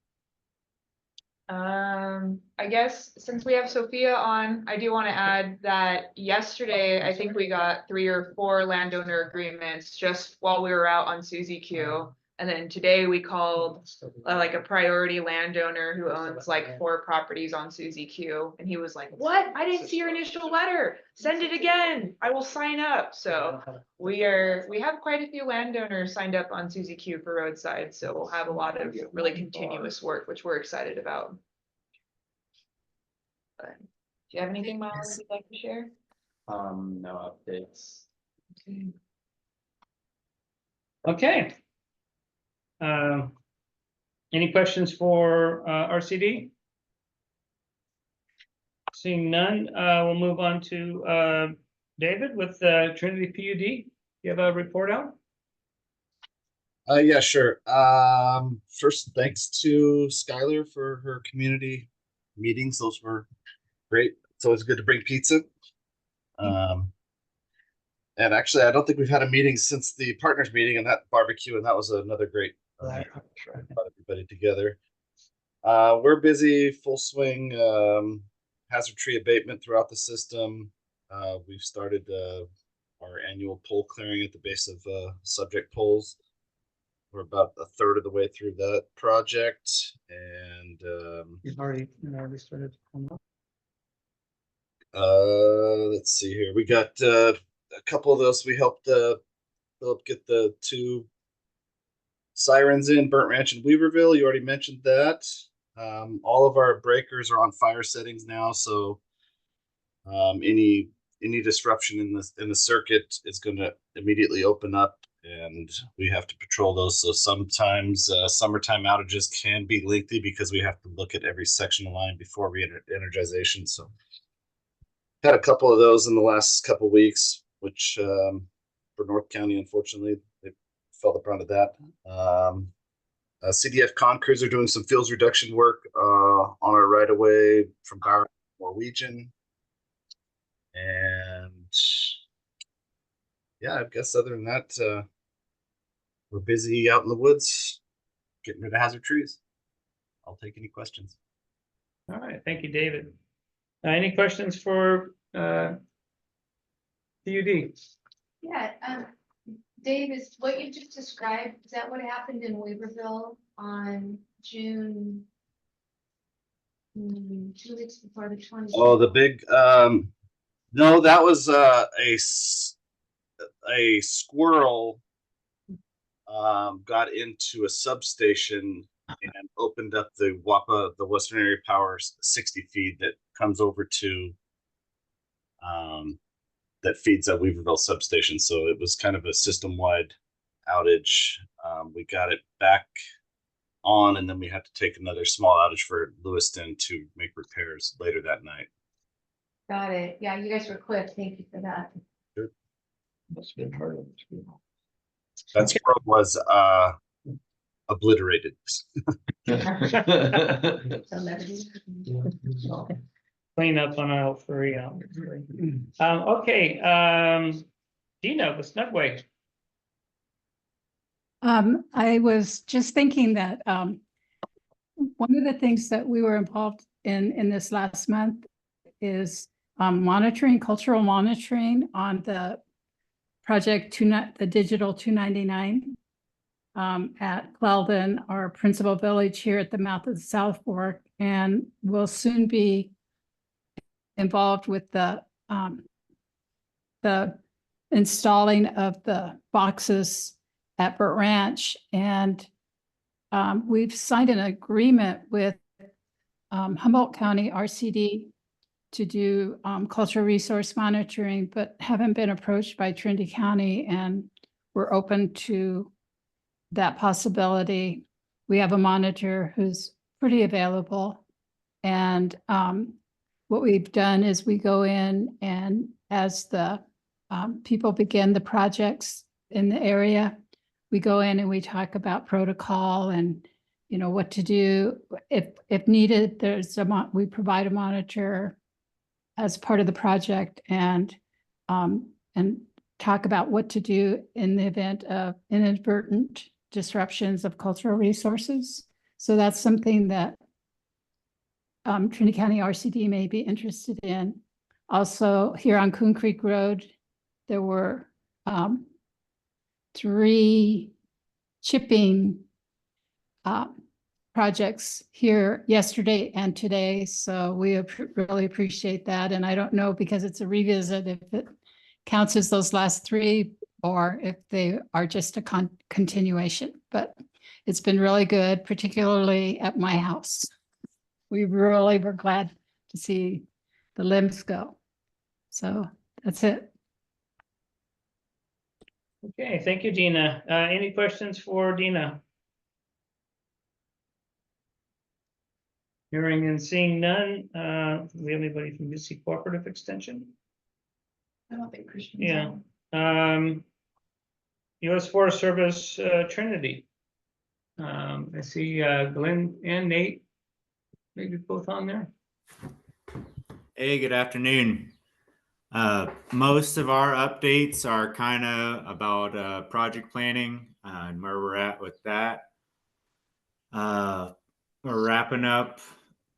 I guess since we have Sophia on, I do want to add that yesterday, I think we got 3 or 4 landowner agreements just while we were out on Suzy Q. And then today we called like a priority landowner who owns like 4 properties on Suzy Q. And he was like, what? I didn't see your initial letter. Send it again. I will sign up. So we have quite a few landowners signed up on Suzy Q for roadside. So we'll have a lot of really continuous work, which we're excited about. But do you have anything, Miles, you'd like to share? No updates. Okay. Any questions for RCD? Seeing none, we'll move on to David with Trinity PUD. You have a report out? Yeah, sure. First, thanks to Skylar for her community meetings. Those were great. It's always good to bring pizza. And actually, I don't think we've had a meeting since the partners meeting and that barbecue, and that was another great brought everybody together. We're busy, full swing, hazard tree abatement throughout the system. We've started our annual pole clearing at the base of subject poles. We're about a third of the way through that project, and You've already started. Let's see here. We got a couple of those. We helped Philip get the 2 sirens in Burnt Ranch and Weaverville. You already mentioned that. All of our breakers are on fire settings now, so any disruption in the circuit is going to immediately open up, and we have to patrol those. So sometimes summertime outages can be lengthy because we have to look at every section of line before re-energization. So had a couple of those in the last couple of weeks, which for North County, unfortunately, they felt the brunt of that. CDF con crews are doing some fuels reduction work on our right of way from Bower to Norwegian. And yeah, I guess other than that, we're busy out in the woods getting rid of hazard trees. I'll take any questions. All right, thank you, David. Any questions for PUD? Yeah, Dave, is what you just described, is that what happened in Weaverville on June? 2 weeks before the 20th? Oh, the big, no, that was a squirrel got into a substation and opened up the WAPA, the Western Area Power 60 feed that comes over to that feeds a Weaverville substation. So it was kind of a system-wide outage. We got it back on, and then we had to take another small outage for Lewiston to make repairs later that night. Got it. Yeah, you guys were quick. Thank you for that. Sure. Must have been hard on the school. That squirrel was obliterated. Clean up on aisle 3. Okay, Dina, the Snugway. I was just thinking that one of the things that we were involved in this last month is cultural monitoring on the project the Digital 299 at Cleldon, our principal village here at the mouth of the South Fork, and we'll soon be involved with the installing of the boxes at Burt Ranch, and we've signed an agreement with Humboldt County RCD to do cultural resource monitoring, but haven't been approached by Trinity County, and we're open to that possibility. We have a monitor who's pretty available, and what we've done is we go in, and as the people begin the projects in the area, we go in and we talk about protocol and what to do if needed. We provide a monitor as part of the project, and talk about what to do in the event of inadvertent disruptions of cultural resources. So that's something that Trinity County RCD may be interested in. Also, here on Coon Creek Road, there were 3 chipping projects here yesterday and today. So we really appreciate that. And I don't know, because it's a revisit, if it counts as those last 3 or if they are just a continuation. But it's been really good, particularly at my house. We really were glad to see the limbs go. So that's it. Okay, thank you, Dina. Any questions for Dina? Hearing and seeing none, do we have anybody from UC Cooperative Extension? I don't think Christian's Yeah. on. US Forest Service, Trinity. I see Glenn and Nate, maybe both on there. Hey, good afternoon. Most of our updates are kind of about project planning and where we're at with that. We're wrapping up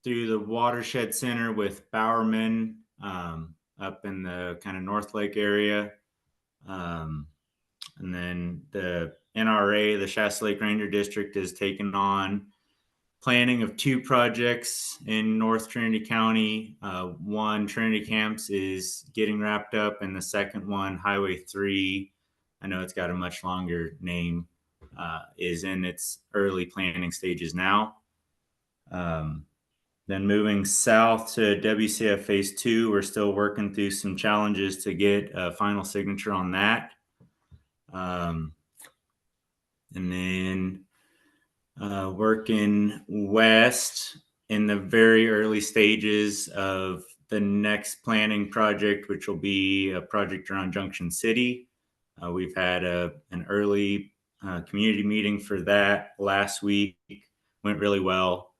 through the Watershed Center with Bowerman up in the kind of North Lake area. And then the NRA, the Shasta Lake Ranger District, is taking on planning of 2 projects in North Trinity County. One, Trinity Camps, is getting wrapped up, and the second one, Highway 3, I know it's got a much longer name, is in its early planning stages now. Then moving south to WCF Phase 2, we're still working through some challenges to get a final signature on that. And then working west in the very early stages of the next planning project, which will be a project around Junction City. We've had an early community meeting for that last week. Went really well.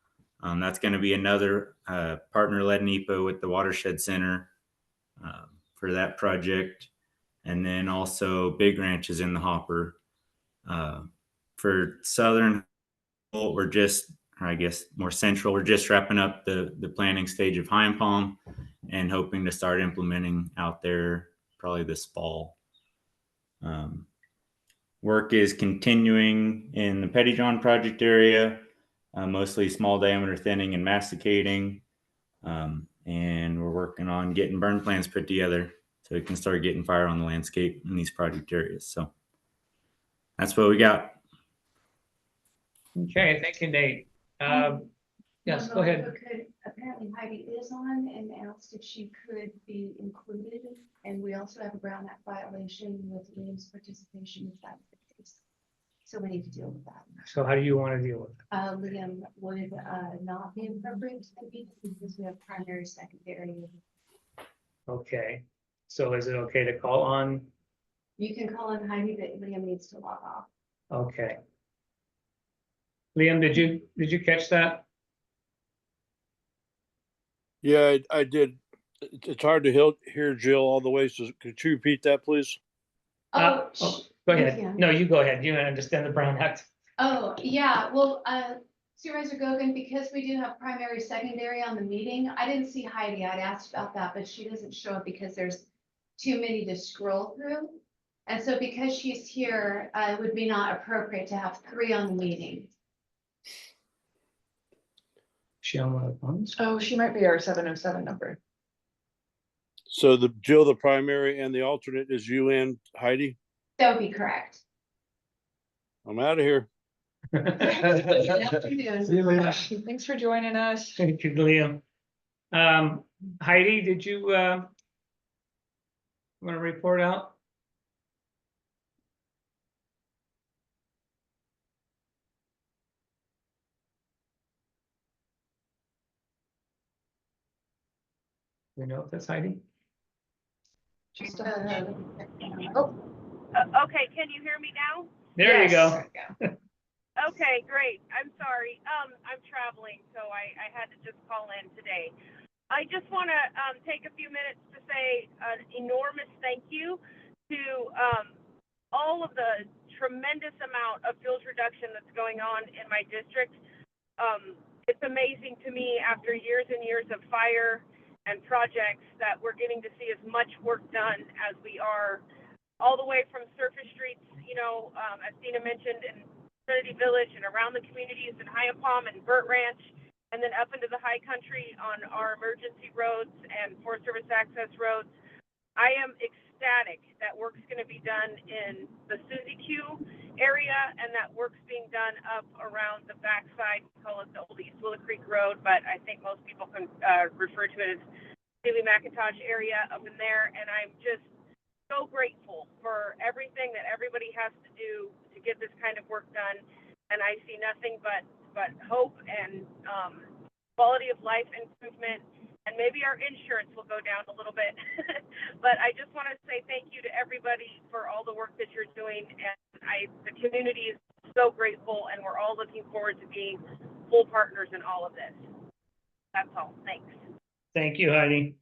That's going to be another partner-led NEPA with the Watershed Center for that project. And then also Big Ranch is in the hopper. For Southern, we're just, or I guess more central, we're just wrapping up the planning stage of High and Palm and hoping to start implementing out there probably this fall. Work is continuing in the Pettyjohn project area, mostly small diameter thinning and masticating. And we're working on getting burn plans put together so we can start getting fire on the landscape in these project areas. So that's what we got. Okay, thank you, Nate. Yes, go ahead. Apparently Heidi is on and asked if she could be included. And we also have a Brown Act violation with Liam's participation if that's the case. So we need to deal with that. So how do you want to deal with it? Liam would not be appropriate to be because we have primary, secondary. Okay, so is it okay to call on? You can call on Heidi, but Liam needs to log off. Okay. Liam, did you catch that? Yeah, I did. It's hard to hear Jill all the way. So could you repeat that, please? Go ahead. can. No, you go ahead. You understand the Brown Act. Oh, yeah, well, Supervisor Gogan, because we do have primary, secondary on the meeting, I didn't see Heidi. I'd asked about that, but she doesn't show up because there's too many to scroll through. And so because she's here, it would be not appropriate to have 3 on the meeting. She on one of the phones? Oh, she might be our 707 number. So Jill, the primary, and the alternate is you and Heidi. That would be correct. I'm out of here. Good afternoon. See you later. Thanks for joining us. Thank you, Liam. Heidi, did you want to report out? We know if that's Heidi. Just, Okay, can you hear me now? There you go. Okay, great. I'm sorry. I'm traveling, so I had to just call in today. I just want to take a few minutes to say an enormous thank you to all of the tremendous amount of fuels reduction that's going on in my district. It's amazing to me after years and years of fire and projects that we're getting to see as much work done as we are, all the way from surface streets, as Dina mentioned, in Trinity Village and around the communities in High and Palm and Burt Ranch, and then up into the high country on our emergency roads and Forest Service access roads. I am ecstatic that work's going to be done in the Susie Q area, and that work's being done up around the backside. We call it the old East Willow Creek Road, but I think most people can refer to it as Sealy McIntosh area up in there. And I'm just so grateful for everything that everybody has to do to get this kind of work done. And I see nothing but hope and quality of life improvement. And maybe our insurance will go down a little bit. But I just want to say thank you to everybody for all the work that you're doing. And the community is so grateful, and we're all looking forward to being full partners in all of this. That's all. Thanks. Thank you, Heidi.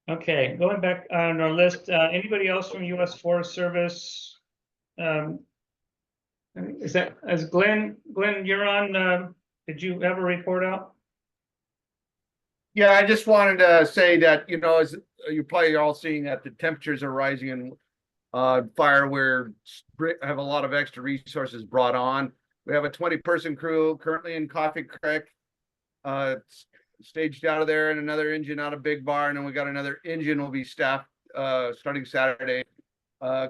Okay, going back on our list, anybody else from U.S. Forest Service? As Glenn, you're on, did you have a report out? Yeah, I just wanted to say that, as you're probably all seeing that the temperatures are rising in fire where have a lot of extra resources brought on. We have a 20-person crew currently in Coffee Creek, staged out of there, and another engine out of Big Bar, and then we got another engine will be staffed starting Saturday,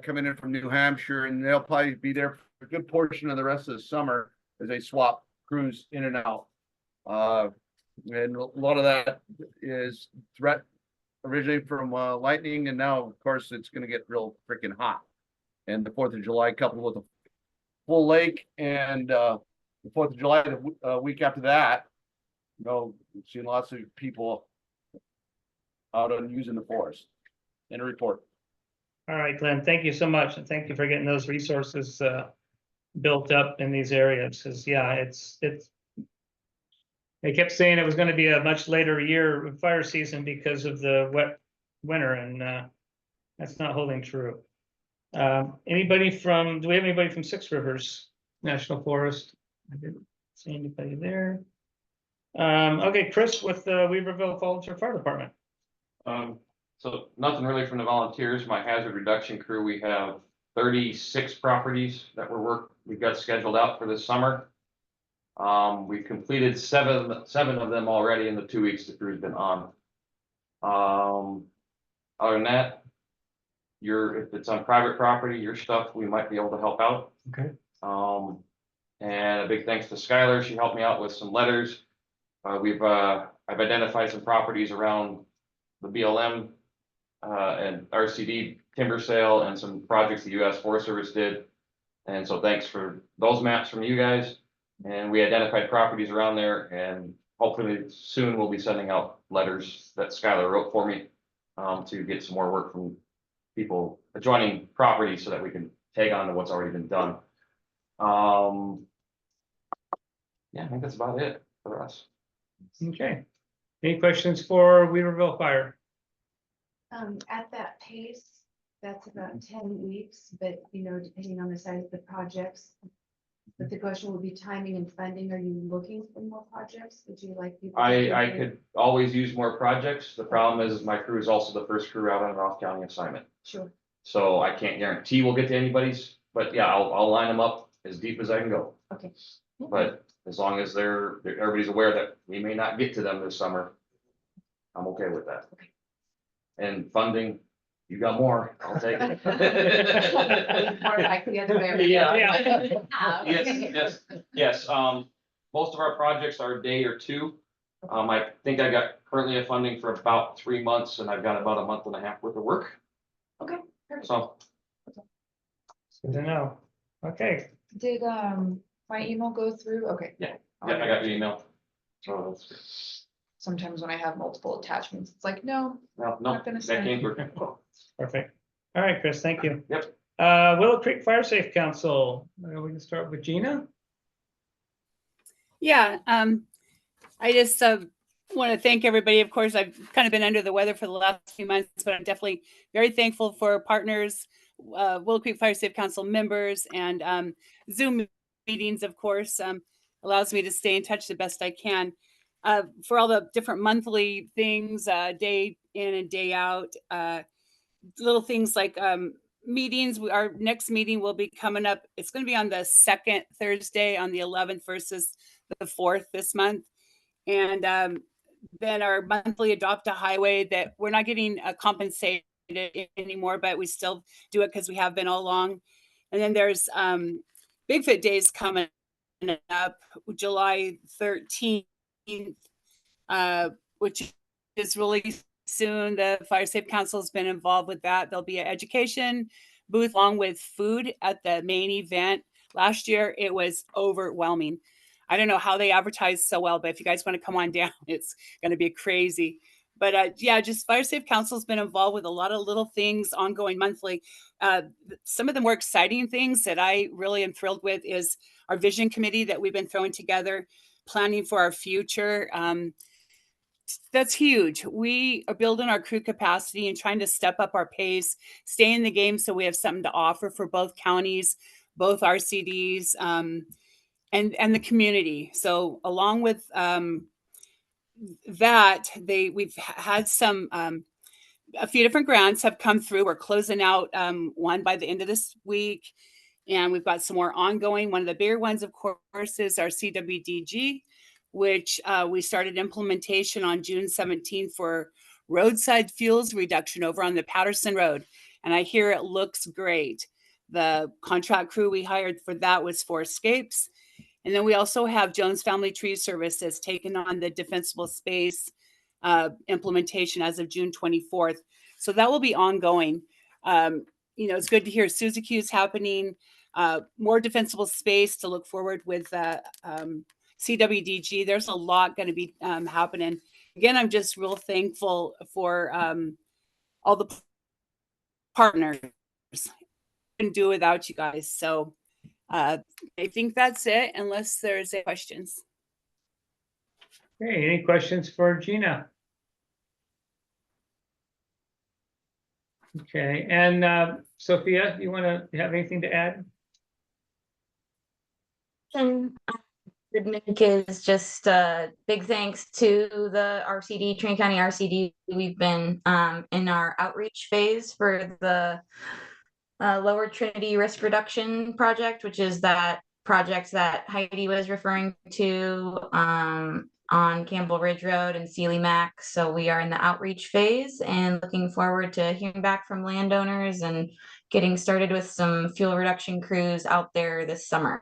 coming in from New Hampshire, and they'll probably be there for a good portion of the rest of the summer as they swap crews in and out. And a lot of that is threat originally from lightning, and now of course it's going to get real freaking hot. And the 4th of July coupled with a full lake, and the 4th of July the week after that, seeing lots of people out and using the forest. In a report. All right, Glenn, thank you so much, and thank you for getting those resources built up in these areas. Because they kept saying it was going to be a much later year fire season because of the wet winter, and That's not holding true. Anybody from, do we have anybody from Six Rivers National Forest? I didn't see anybody there. Okay, Chris with the Weaverville Volunteer Fire Department. So nothing really from the volunteers. My hazard reduction crew, we have 36 properties that we've got scheduled out for this summer. We've completed seven of them already in the 2 weeks the crew's been on. Other than that, if it's on private property, your stuff, we might be able to help out. Okay. And a big thanks to Skylar. She helped me out with some letters. I've identified some properties around the BLM and RCD timber sale and some projects the U.S. Forest Service did. And so thanks for those maps from you guys. And we identified properties around there, and hopefully soon we'll be sending out letters that Skylar wrote for me to get some more work from people adjoining properties so that we can tag on to what's already been done. Yeah, I think that's about it for us. Okay. Any questions for Weaverville Fire? At that pace, that's about 10 weeks, but depending on the size of the projects. But the question will be timing and funding. Are you looking for more projects? Would you like people? I could always use more projects. The problem is my crew is also the first crew out on an off-county assignment. Sure. So I can't guarantee we'll get to anybody's, but yeah, I'll line them up as deep as I can go. Okay. But as long as everybody's aware that we may not get to them this summer, I'm okay with that. Okay. And funding, you got more, I'll take it. More like the other way. Yes. Most of our projects are a day or two. I think I got currently a funding for about 3 months, and I've got about a month and a half worth of work. Okay, perfect. So. Good to know. Okay. Did my email go through? Okay. Yeah, I got your email. So that's good. Sometimes when I have multiple attachments, it's like, no. No, not gonna that send. came through. Perfect. All right, Chris, thank you. Yep. Willow Creek Fire Safe Council. We can start with Gina. Yeah, I just want to thank everybody. Of course, I've kind of been under the weather for the last few months, but I'm definitely very thankful for partners, Willow Creek Fire Safe Council members, and Zoom meetings, of course, allows me to stay in touch the best I can. For all the different monthly things, day in and day out, little things like meetings. Our next meeting will be coming up. It's going to be on the second Thursday on the 11th versus the 4th this month. And then our monthly Adopt a Highway that we're not getting compensated anymore, but we still do it because we have been all along. And then there's Bigfoot Days coming up July 13th, which is really soon. The Fire Safe Council has been involved with that. There'll be an education booth along with food at the main event. Last year, it was overwhelming. I don't know how they advertised so well, but if you guys want to come on down, it's going to be crazy. But yeah, just Fire Safe Council has been involved with a lot of little things ongoing monthly. Some of the more exciting things that I really am thrilled with is our vision committee that we've been throwing together, planning for our future. That's huge. We are building our crew capacity and trying to step up our pace, stay in the game so we have something to offer for both counties, both RCDs, and the community. So along with that, we've had some a few different grants have come through. We're closing out one by the end of this week, and we've got some more ongoing. One of the bigger ones, of course, is our CWDG, which we started implementation on June 17th for roadside fuels reduction over on the Patterson Road. And I hear it looks great. The contract crew we hired for that was for Escapes. And then we also have Jones Family Tree Services taking on the defensible space implementation as of June 24th. So that will be ongoing. It's good to hear Suzuki is happening, more defensible space to look forward with CWDG. There's a lot going to be happening. Again, I'm just real thankful for all the partners. Couldn't do it without you guys. So I think that's it, unless there's any questions. Okay, any questions for Gina? Okay, and Sophia, you want to have anything to add? Would make is just big thanks to the RCD, Trinity County RCD. We've been in our outreach phase for the Lower Trinity Risk Reduction Project, which is that project that Heidi was referring to on Campbell Ridge Road and Sealy Mac. So we are in the outreach phase and looking forward to hearing back from landowners and getting started with some fuel reduction crews out there this summer.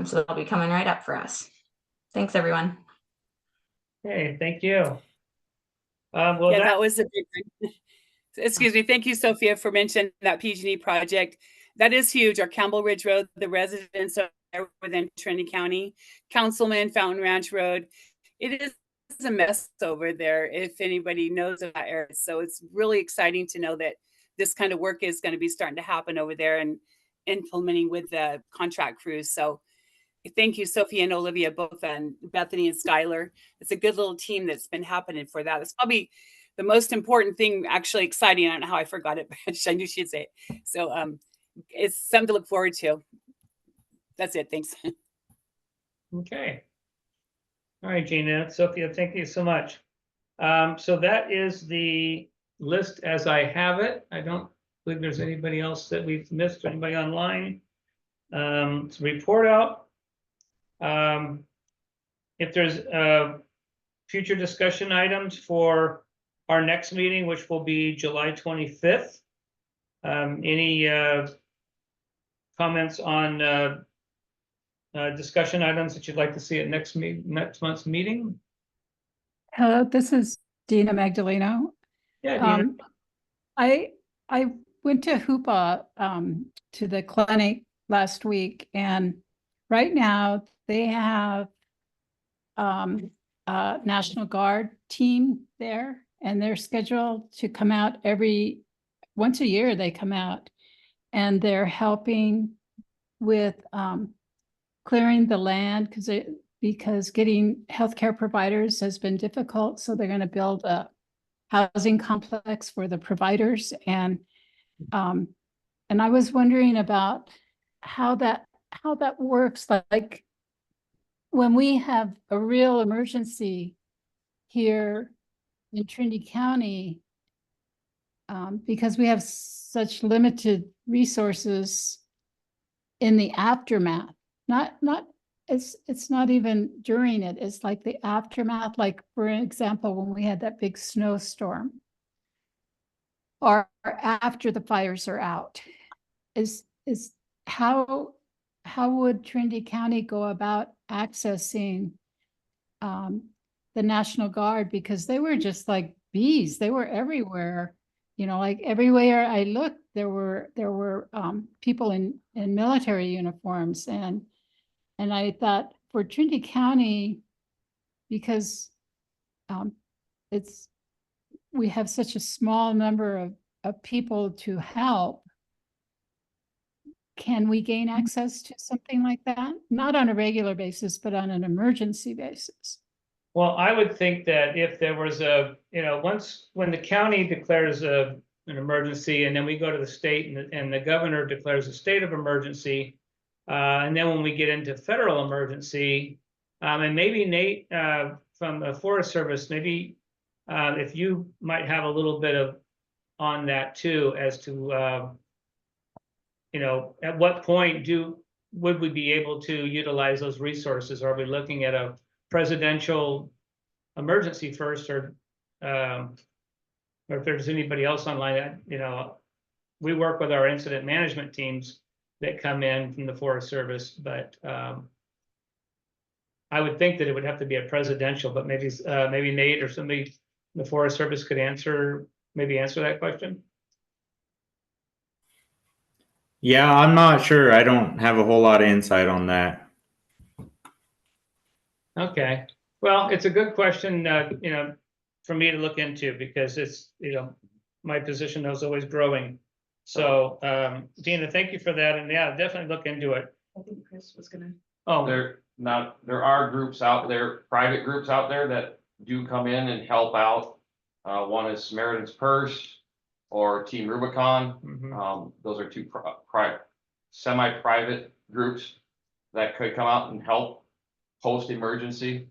So that'll be coming right up for us. Thanks, everyone. Okay, thank you. Well, Yeah, that was a big one. Excuse me. Thank you, Sophia, for mentioning that PG&E project. That is huge. Our Campbell Ridge Road, the residents are within Trinity County, Councilman, Fountain Ranch Road. It is a mess over there if anybody knows of that area. So it's really exciting to know that this kind of work is going to be starting to happen over there and implementing with the contract crews. So thank you, Sophia and Olivia, both, and Bethany and Skylar. It's a good little team that's been happening for that. It's probably the most important thing, actually exciting. I don't know how I forgot it, but I knew she'd say it. So it's something to look forward to. That's it. Thanks. Okay. All right, Gina, Sophia, thank you so much. So that is the list as I have it. I don't believe there's anybody else that we've missed, or anybody online. To report out. If there's future discussion items for our next meeting, which will be July 25th. Any comments on discussion items that you'd like to see at next month's meeting? Hello, this is Dina Magdaleno. Yeah, Dina. I went to Hoopa to the clinic last week, and right now they have a National Guard team there, and they're scheduled to come out once a year. They come out and they're helping with clearing the land because getting healthcare providers has been difficult. So they're going to build a housing complex for the providers, and I was wondering about how that works. Like when we have a real emergency here in Trinity County, because we have such limited resources in the aftermath, it's not even during it, it's like the aftermath. Like, for example, when we had that big snowstorm, or after the fires are out, is how would Trinity County go about accessing the National Guard? Because they were just like bees. They were everywhere. You know, like everywhere I looked, there were people in military uniforms, and I thought for Trinity County, because we have such a small number of people to help, can we gain access to something like that? Not on a regular basis, but on an emergency basis. Well, I would think that if there was when the county declares an emergency, and then we go to the state and the governor declares a state of emergency, and then when we get into federal emergency, and maybe Nate from the Forest Service, maybe if you might have a little bit on that too, as to at what point would we be able to utilize those resources? Are we looking at a presidential emergency first, or if there's anybody else online that, we work with our incident management teams that come in from the Forest Service, but I would think that it would have to be a presidential, but maybe Nate or somebody in the Forest Service could answer that question. Yeah, I'm not sure. I don't have a whole lot of insight on that. Okay, well, it's a good question, for me to look into, because it's, my position is always growing. So, Dina, thank you for that, and yeah, definitely look into it. I think Chris was gonna. Oh, There are groups out there, private groups out there that do come in and help out. One is Samaritan's Purse, or Team Rubicon. Mhm. Those are two semi-private groups that could come out and help post emergency.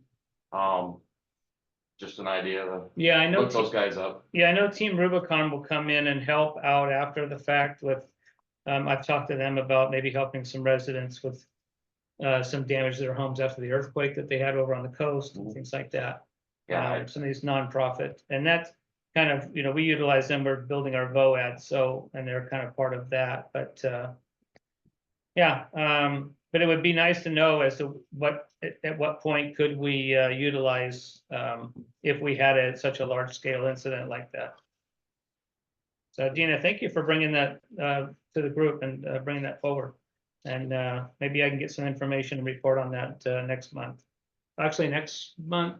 Just an idea to Yeah, I know. look those guys up. Yeah, I know Team Rubicon will come in and help out after the fact with, I've talked to them about maybe helping some residents with some damage to their homes after the earthquake that they had over on the coast and things like that. Yeah, Some of these nonprofit, and that's kind of, we utilize them, we're building our VOAD, so, and they're kind of part of that, but yeah, but it would be nice to know as to at what point could we utilize if we had such a large scale incident like that. So Dina, thank you for bringing that to the group and bringing that forward. And maybe I can get some information and report on that next month. Actually, next month,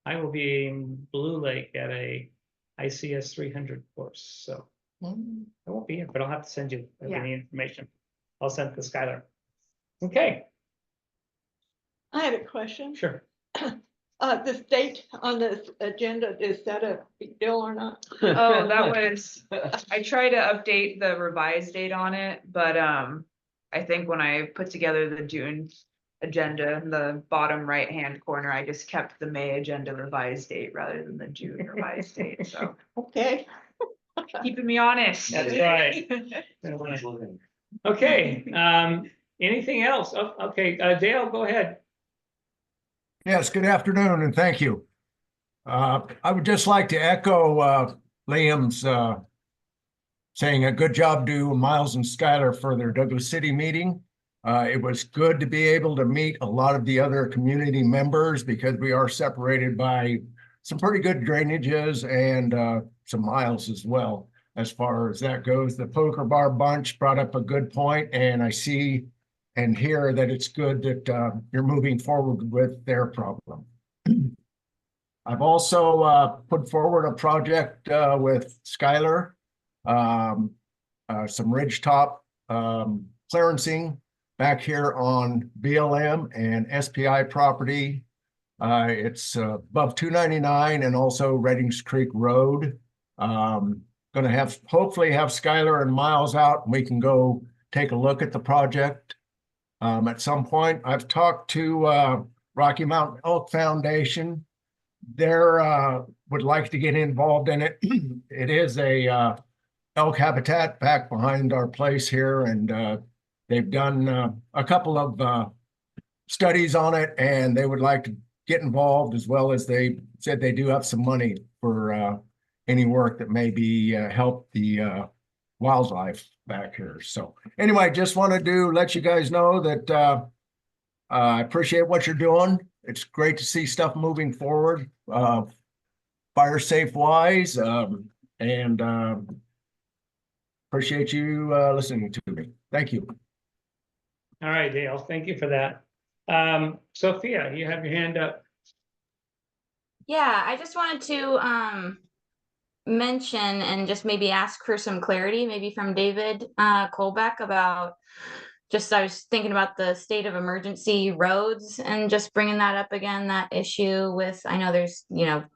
I will be in Blue Lake at a ICS 300 course. So I won't be here, but I'll have to send you any information. I'll send it to Skylar. Okay. I had a question. Sure. The date on this agenda, is that a big deal or not? Oh, that was, I try to update the revised date on it, but I think when I put together the June agenda in the bottom right-hand corner, I just kept the May agenda revised date rather than the June revised date, so. Okay. Keeping me honest. That's right. Okay, anything else? Oh, okay, Dale, go ahead. Yes, good afternoon and thank you. I would just like to echo Liam's saying a good job to Miles and Skylar for their Douglas City meeting. It was good to be able to meet a lot of the other community members because we are separated by some pretty good drainages and some miles as well. As far as that goes, the Poker Bar bunch brought up a good point, and I see and hear that it's good that you're moving forward with their problem. I've also put forward a project with Skylar, some ridgetop clearancing back here on BLM and SPI property. It's above 299 and also Reddings Creek Road. Going to hopefully have Skylar and Miles out and we can go take a look at the project at some point. I've talked to Rocky Mountain Elk Foundation. They're would like to get involved in it. It is a elk habitat back behind our place here, and they've done a couple of studies on it, and they would like to get involved, as well as they said they do have some money for any work that may be help the wildlife back here. So anyway, just wanted to let you guys know that I appreciate what you're doing. It's great to see stuff moving forward, fire safe wise, and appreciate you listening to me. Thank you. All right, Dale, thank you for that. Sophia, you have your hand up. Yeah, I just wanted to mention and just maybe ask for some clarity, maybe from David Colbeck about I was thinking about the state of emergency roads and just bringing that up again, that issue with, I know there's,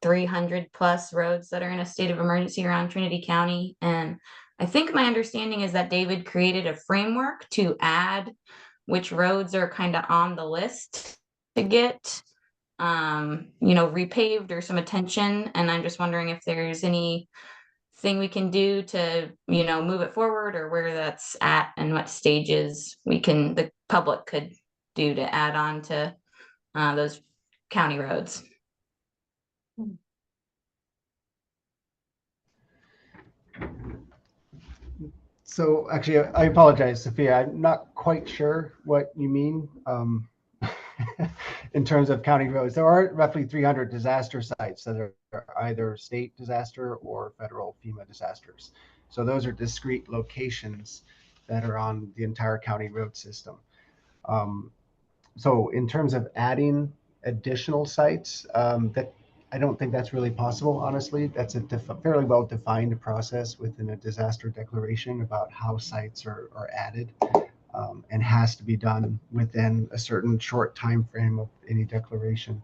300 plus roads that are in a state of emergency around Trinity County. And I think my understanding is that David created a framework to add which roads are kind of on the list to get, repaved or some attention. And I'm just wondering if there's anything we can do to, move it forward, or where that's at and what stages the public could do to add on to those county roads. So actually, I apologize, Sophia. I'm not quite sure what you mean in terms of county roads. There are roughly 300 disaster sites that are either state disaster or federal FEMA disasters. So those are discrete locations that are on the entire county road system. So in terms of adding additional sites, that I don't think that's really possible, honestly. That's a fairly well-defined process within a disaster declaration about how sites are added, and has to be done within a certain short time frame of any declaration.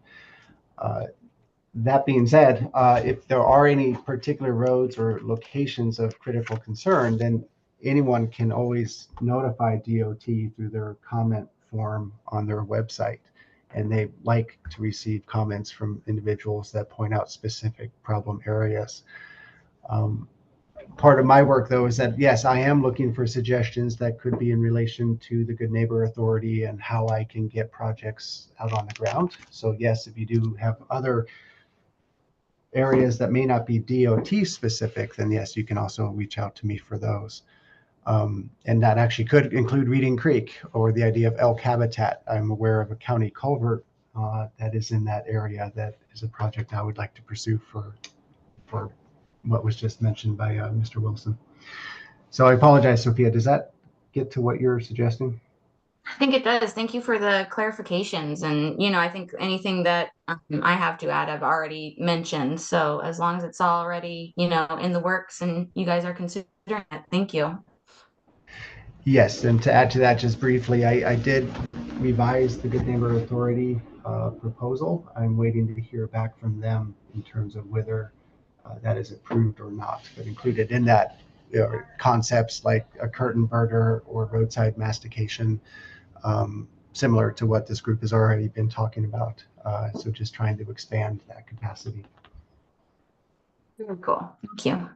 That being said, if there are any particular roads or locations of critical concern, then anyone can always notify DOT through their comment form on their website. And they like to receive comments from individuals that point out specific problem areas. Part of my work, though, is that, yes, I am looking for suggestions that could be in relation to the Good Neighbor Authority and how I can get projects out on the ground. So yes, if you do have other areas that may not be DOT specific, then yes, you can also reach out to me for those. And that actually could include Reading Creek or the idea of elk habitat. I'm aware of a county culvert that is in that area that is a project I would like to pursue for what was just mentioned by Mr. Wilson. So I apologize, Sophia. Does that get to what you're suggesting? I think it does. Thank you for the clarifications. And, I think anything that I have to add, I've already mentioned. So as long as it's already, in the works and you guys are considering it, thank you. Yes, and to add to that just briefly, I did revise the Good Neighbor Authority proposal. I'm waiting to hear back from them in terms of whether that is approved or not. But included in that concepts like a curtain burner or roadside mastication, similar to what this group has already been talking about. So just trying to expand that capacity. Very cool. Thank you.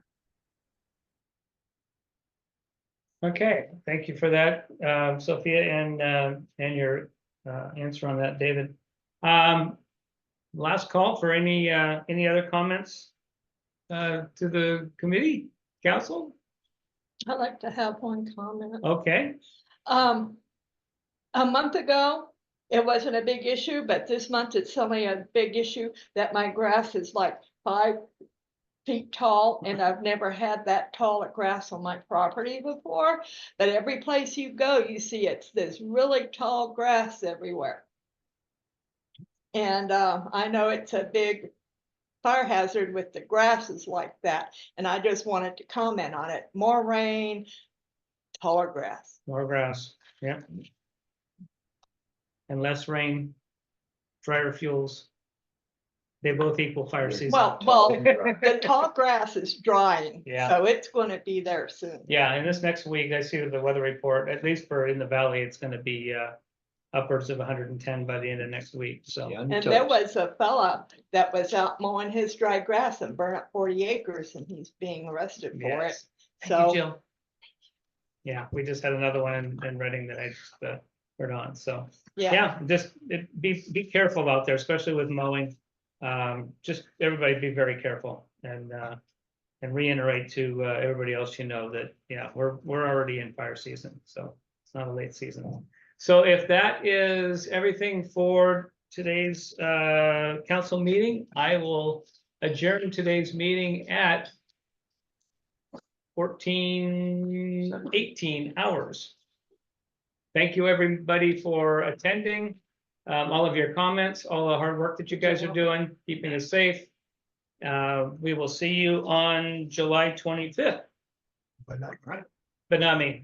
Okay, thank you for that, Sophia, and your answer on that, David. Last call for any other comments to the committee, council? I'd like to have one comment. Okay. A month ago, it wasn't a big issue, but this month it's suddenly a big issue that my grass is like 5 feet tall, and I've never had that tall of grass on my property before. But every place you go, you see it's this really tall grass everywhere. And I know it's a big fire hazard with the grasses like that. And I just wanted to comment on it. More rain, taller grass. More grass, yeah. And less rain, drier fuels. They both equal fire season. Well, the tall grass is drying, Yeah. so it's going to be there soon. Yeah, and this next week, I see the weather report, at least for in the valley, it's gonna be upwards of 110 by the end of next week, so. Yeah, And there was a fella that was out mowing his dry grass and burned up 40 acres, and he's being arrested for it. Yes. Thank So, you, Jill. Yeah, we just had another one in Reading that I just heard on, so. yeah. Just be careful out there, especially with mowing. Just everybody be very careful and reiterate to everybody else that, yeah, we're already in fire season, so it's not a late season. So if that is everything for today's council meeting, I will adjourn today's meeting at 18 hours. Thank you, everybody, for attending. All of your comments, all the hard work that you guys are doing, keeping us safe. We will see you on July 25th. But not me.